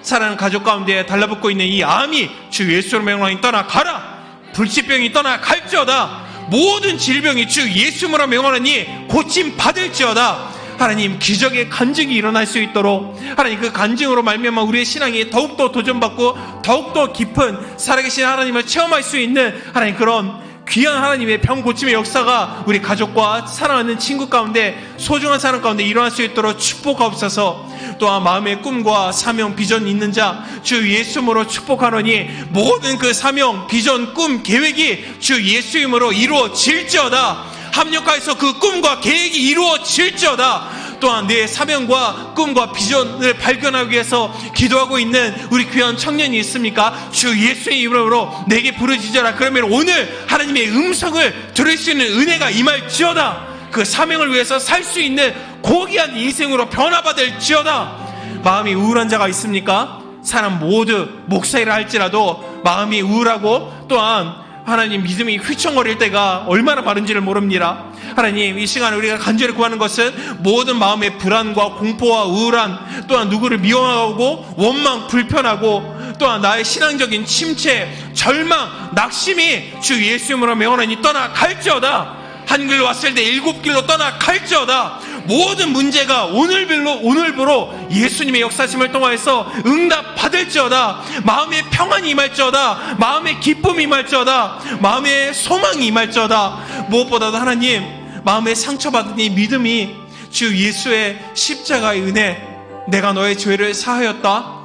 사랑하는 가족 가운데 달라붙고 있는 이 암이 주 예수로 명하노니 떠나가라. 불치병이 떠나갈지어다. 모든 질병이 주 예수 이름으로 명하노니 고침 받을지어다. 하나님, 기적의 간증이 일어날 수 있도록 하나님, 그 간증으로 말미암아 우리의 신앙이 더욱더 도전받고 더욱더 깊은 살아계신 하나님을 체험할 수 있는 하나님, 그런 귀한 하나님의 병 고침의 역사가 우리 가족과 사랑하는 친구 가운데, 소중한 사람 가운데 일어날 수 있도록 축복하옵소서. 또한 마음의 꿈과 사명, 비전 있는 자 주 예수님으로 축복하노니 모든 그 사명, 비전, 꿈, 계획이 주 예수 이름으로 이루어질지어다. 합력하여서 그 꿈과 계획이 이루어질지어다. 또한 내 사명과 꿈과 비전을 발견하기 위해서 기도하고 있는 우리 귀한 청년이 있습니까? 주 예수의 이름으로 내게 부르짖어라. 그러면 오늘 하나님의 음성을 들을 수 있는 은혜가 임할지어다. 그 사명을 위해서 살 수 있는 고귀한 인생으로 변화받을지어다. 마음이 우울한 자가 있습니까? 사람 모두 목사일을 할지라도 마음이 우울하고 또한 하나님 믿음이 휘청거릴 때가 얼마나 많은지를 모릅니다. 하나님, 이 시간에 우리가 간절히 구하는 것은 모든 마음의 불안과 공포와 우울한, 또한 누구를 미워하고 원망, 불편하고 또한 나의 신앙적인 침체, 절망, 낙심이 주 예수님으로 명하노니 떠나갈지어다. 한 길로 왔을 때 7길로 떠나갈지어다. 모든 문제가 오늘부로 예수님의 역사심을 통하여서 응답받을지어다. 마음의 평안이 임할지어다. 마음의 기쁨이 임할지어다. 마음의 소망이 임할지어다. 무엇보다도 하나님, 마음의 상처받은 이 믿음이 주 예수의 십자가의 은혜, 내가 너의 죄를 사하였다.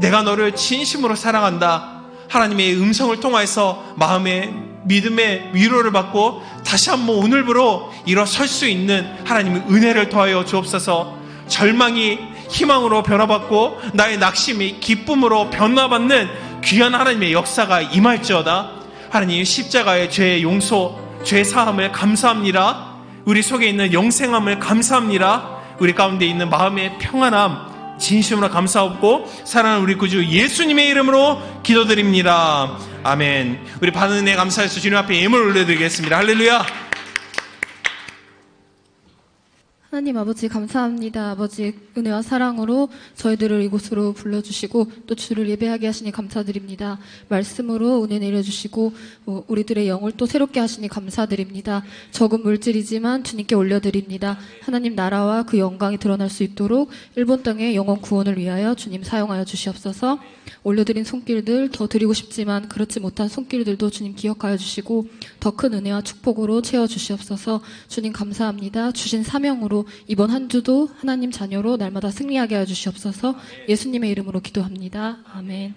내가 너를 진심으로 사랑한다. 하나님의 음성을 통해서 마음의 믿음의 위로를 받고 다시 한번 오늘부로 일어설 수 있는 하나님의 은혜를 더하여 주옵소서. 절망이 희망으로 변화받고 나의 낙심이 기쁨으로 변화받는 귀한 하나님의 역사가 임할지어다. 하나님, 십자가의 죄의 용서, 죄 사함을 감사합니다. 우리 속에 있는 영생함을 감사합니다. 우리 가운데 있는 마음의 평안함 진심으로 감사하고 사랑하는 우리 구주 예수님의 이름으로 기도드립니다. 아멘. 우리 받은 은혜 감사해서 주님 앞에 예물 올려드리겠습니다. 할렐루야. 하나님 아버지 감사합니다. 아버지 은혜와 사랑으로 저희들을 이곳으로 불러주시고 또 주를 예배하게 하시니 감사드립니다. 말씀으로 은혜 내려주시고 우리들의 영을 또 새롭게 하시니 감사드립니다. 적은 물질이지만 주님께 올려드립니다. 하나님 나라와 그 영광이 드러날 수 있도록 일본 땅의 영원 구원을 위하여 주님 사용하여 주시옵소서. 올려드린 손길들 더 드리고 싶지만 그렇지 못한 손길들도 주님 기억하여 주시고 더 큰 은혜와 축복으로 채워주시옵소서. 주님 감사합니다. 주신 사명으로 이번 한 주도 하나님 자녀로 날마다 승리하게 하여 주시옵소서. 예수님의 이름으로 기도합니다. 아멘.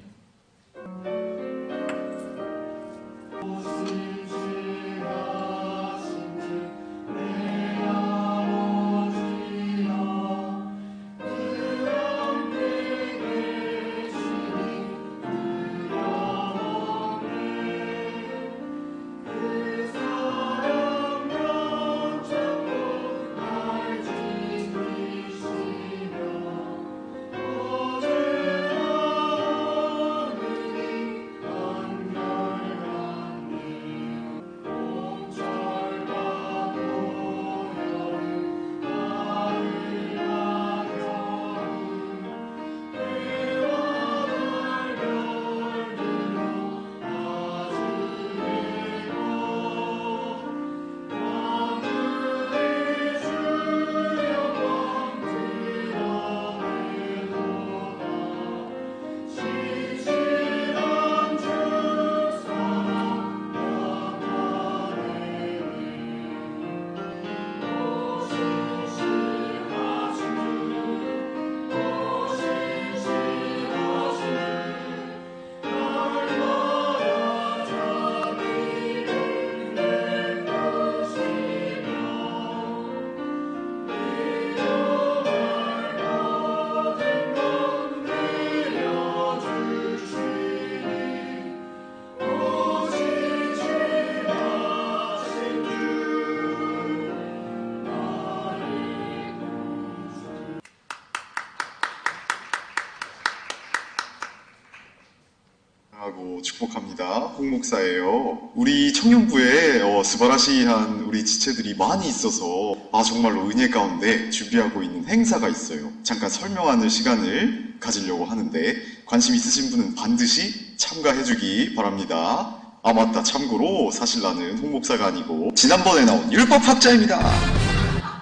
축복합니다. 홍 목사예요. 우리 청년부에 스바라시한 우리 지체들이 많이 있어서 정말로 은혜 가운데 준비하고 있는 행사가 있어요. 잠깐 설명하는 시간을 가지려고 하는데 관심 있으신 분은 반드시 참가해주기 바랍니다. 맞다. 참고로 사실 나는 홍 목사가 아니고 지난번에 나온 율법학자입니다.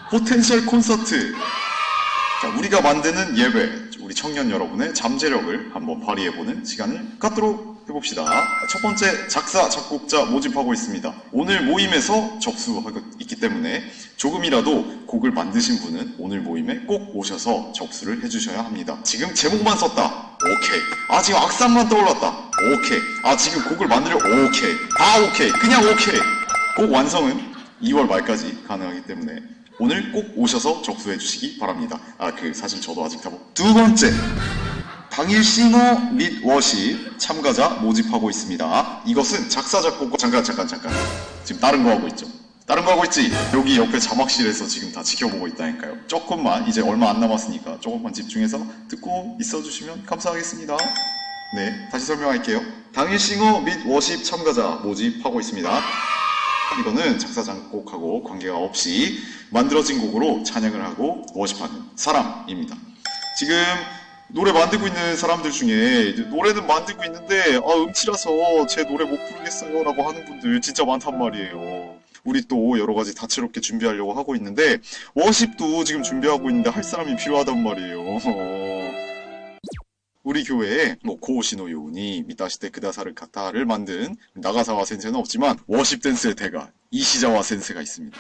포텐셜 콘서트. 자, 우리가 만드는 예배, 우리 청년 여러분의 잠재력을 한번 발휘해보는 시간을 갖도록 해봅시다. 첫 번째, 작사, 작곡자 모집하고 있습니다. 오늘 모임에서 접수하고 있기 때문에 조금이라도 곡을 만드신 분은 오늘 모임에 꼭 오셔서 접수를 해주셔야 합니다. 지금 제목만 썼다. 오케이. 지금 악상만 떠올랐다. 오케이. 지금 곡을 만들려. 오케이. 오케이. 그냥 오케이. 곡 완성은 2월 말까지 가능하기 때문에 오늘 꼭 오셔서 접수해 주시기 바랍니다. 사실 저도 아직 다 두 번째, 당일 싱어 및 워십 참가자 모집하고 있습니다. 이것은 작사, 작곡과 잠깐. 지금 다른 거 하고 있죠? 다른 거 하고 있지? 여기 옆에 자막실에서 지금 다 지켜보고 있다니까요. 조금만, 이제 얼마 안 남았으니까 조금만 집중해서 듣고 있어주시면 감사하겠습니다. 네, 다시 설명할게요. 당일 싱어 및 워십 참가자 모집하고 있습니다. 이거는 작사, 작곡하고 관계가 없이 만들어진 곡으로 찬양을 하고 워십하는 사람입니다. 지금 노래 만들고 있는 사람들 중에 노래는 만들고 있는데 음치라서 제 노래 못 부르겠어요 라고 하는 분들 진짜 많단 말이에요. 우리 또 여러 가지 다채롭게 준비하려고 하고 있는데 워십도 지금 준비하고 있는데 할 사람이 필요하단 말이에요. 우리 교회에 고오시노 요운이 미타시테 그다사를 카타를 만든 나가사와 센세는 없지만 워십 댄스의 대가 이시자와 센세가 있습니다.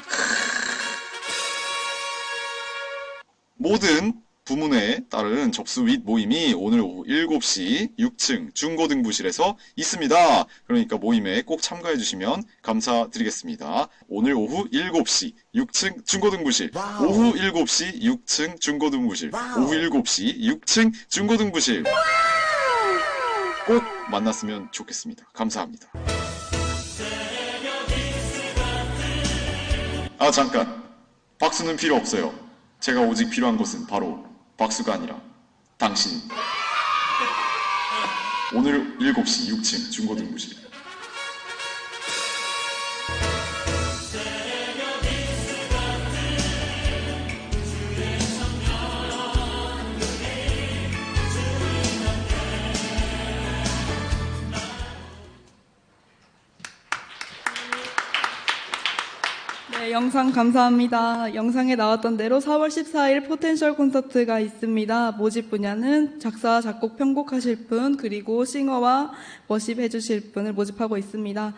모든 부문에 따른 접수 및 모임이 오늘 오후 7시 6층 중고등부실에서 있습니다. 그러니까 모임에 꼭 참가해 주시면 감사드리겠습니다. 오늘 오후 7시 6층 중고등부실, 오후 7시 6층 중고등부실, 오후 7시 6층 중고등부실 꼭 만났으면 좋겠습니다. 감사합니다. 아, 잠깐. 박수는 필요 없어요. 제가 오직 필요한 것은 바로 박수가 아니라 당신. 오늘 7시 6층 중고등부실. 네, 영상 감사합니다. 영상에 나왔던 대로 4월 14일 포텐셜 콘서트가 있습니다. 모집 분야는 작사, 작곡, 편곡하실 분, 그리고 싱어와 워십 해주실 분을 모집하고 있습니다.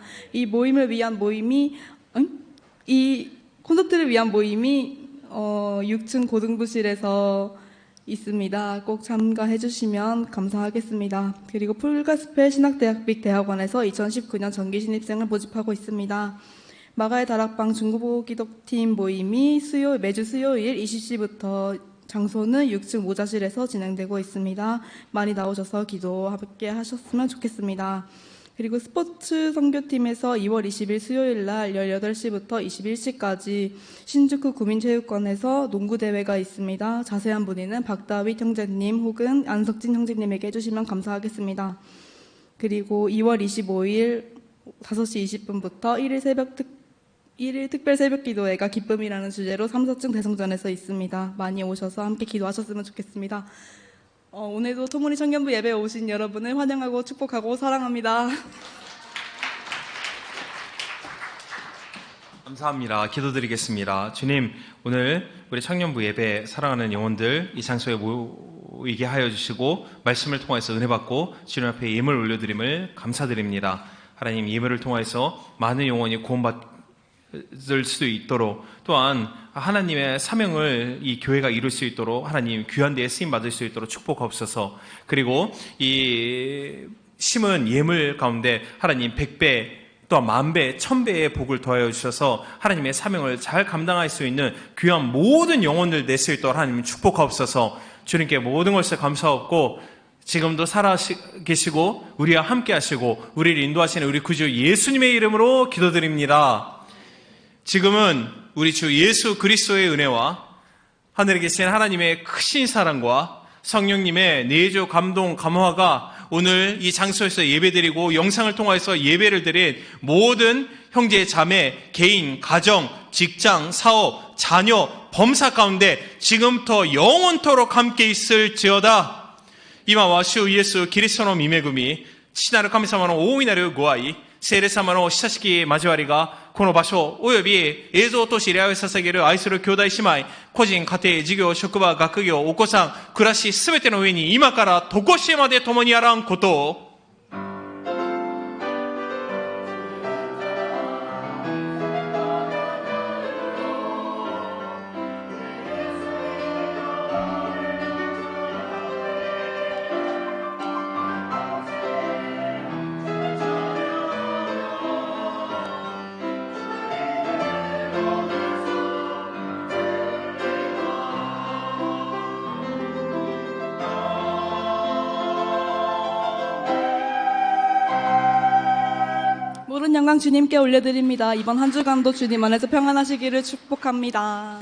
이 콘서트를 위한 모임이 6층 고등부실에서 있습니다. 꼭 참가해 주시면 감사하겠습니다. 그리고 풀가스펠 신학대학빅 대학원에서 2019년 정기 신입생을 모집하고 있습니다. 마가의 다락방 중고기독팀 모임이 매주 수요일 20시부터 장소는 6층 모자실에서 진행되고 있습니다. 많이 나오셔서 기도 함께 하셨으면 좋겠습니다. 그리고 스포츠 선교팀에서 2월 20일 수요일 날 18시부터 21시까지 신주쿠 구민체육관에서 농구대회가 있습니다. 자세한 문의는 박다윗 형제님 혹은 안석진 형제님에게 해주시면 감사하겠습니다. 그리고 2월 25일 5시 20분부터 1일 특별 새벽 기도회가 기쁨이라는 주제로 3, 4층 대성전에서 있습니다. 많이 오셔서 함께 기도하셨으면 좋겠습니다. 오늘도 토모니 청년부 예배에 오신 여러분을 환영하고 축복하고 사랑합니다. 감사합니다. 기도드리겠습니다. 주님, 오늘 우리 청년부 예배 사랑하는 영혼들 이 장소에 모이게 하여 주시고 말씀을 통해서 은혜 받고 주님 앞에 예물 올려드림을 감사드립니다. 하나님, 예물을 통해서 많은 영혼이 구원받을 수 있도록, 또한 하나님의 사명을 이 교회가 이룰 수 있도록 하나님 귀한 데에 쓰임 받을 수 있도록 축복하옵소서. 그리고 이 심은 예물 가운데 하나님 100배 또한 10,000배, 1000배의 복을 더하여 주셔서 하나님의 사명을 잘 감당할 수 있는 귀한 모든 영혼들 낼 수 있도록 하나님 축복하옵소서. 주님께 모든 것을 감사하옵고 지금도 살아계시고 우리와 함께 하시고 우리를 인도하시는 우리 구주 예수님의 이름으로 기도드립니다. 지금은 우리 주 예수 그리스도의 은혜와 하늘에 계신 하나님의 크신 사랑과 성령님의 내조 감동 감화가 오늘 이 장소에서 예배드리고 영상을 통해서 예배를 드린 모든 형제 자매, 개인, 가정, 직장, 사업, 자녀, 범사 가운데 지금부터 영원토록 함께 있을지어다. 이마와 주 예수 그리스도의 미메구미 시나르 카미사마노 오이나르 고아이 세례사마노 시사시키 마지와리가 この場所および映像とし礼拝を捧げる愛する兄弟姉妹、個人、家庭、事業、職場、学業、お子さん、暮らしすべての上に今からとこしえまで共にあらんことを。모든 영광 주님께 올려드립니다. 이번 한 주간도 주님 안에서 평안하시기를 축복합니다.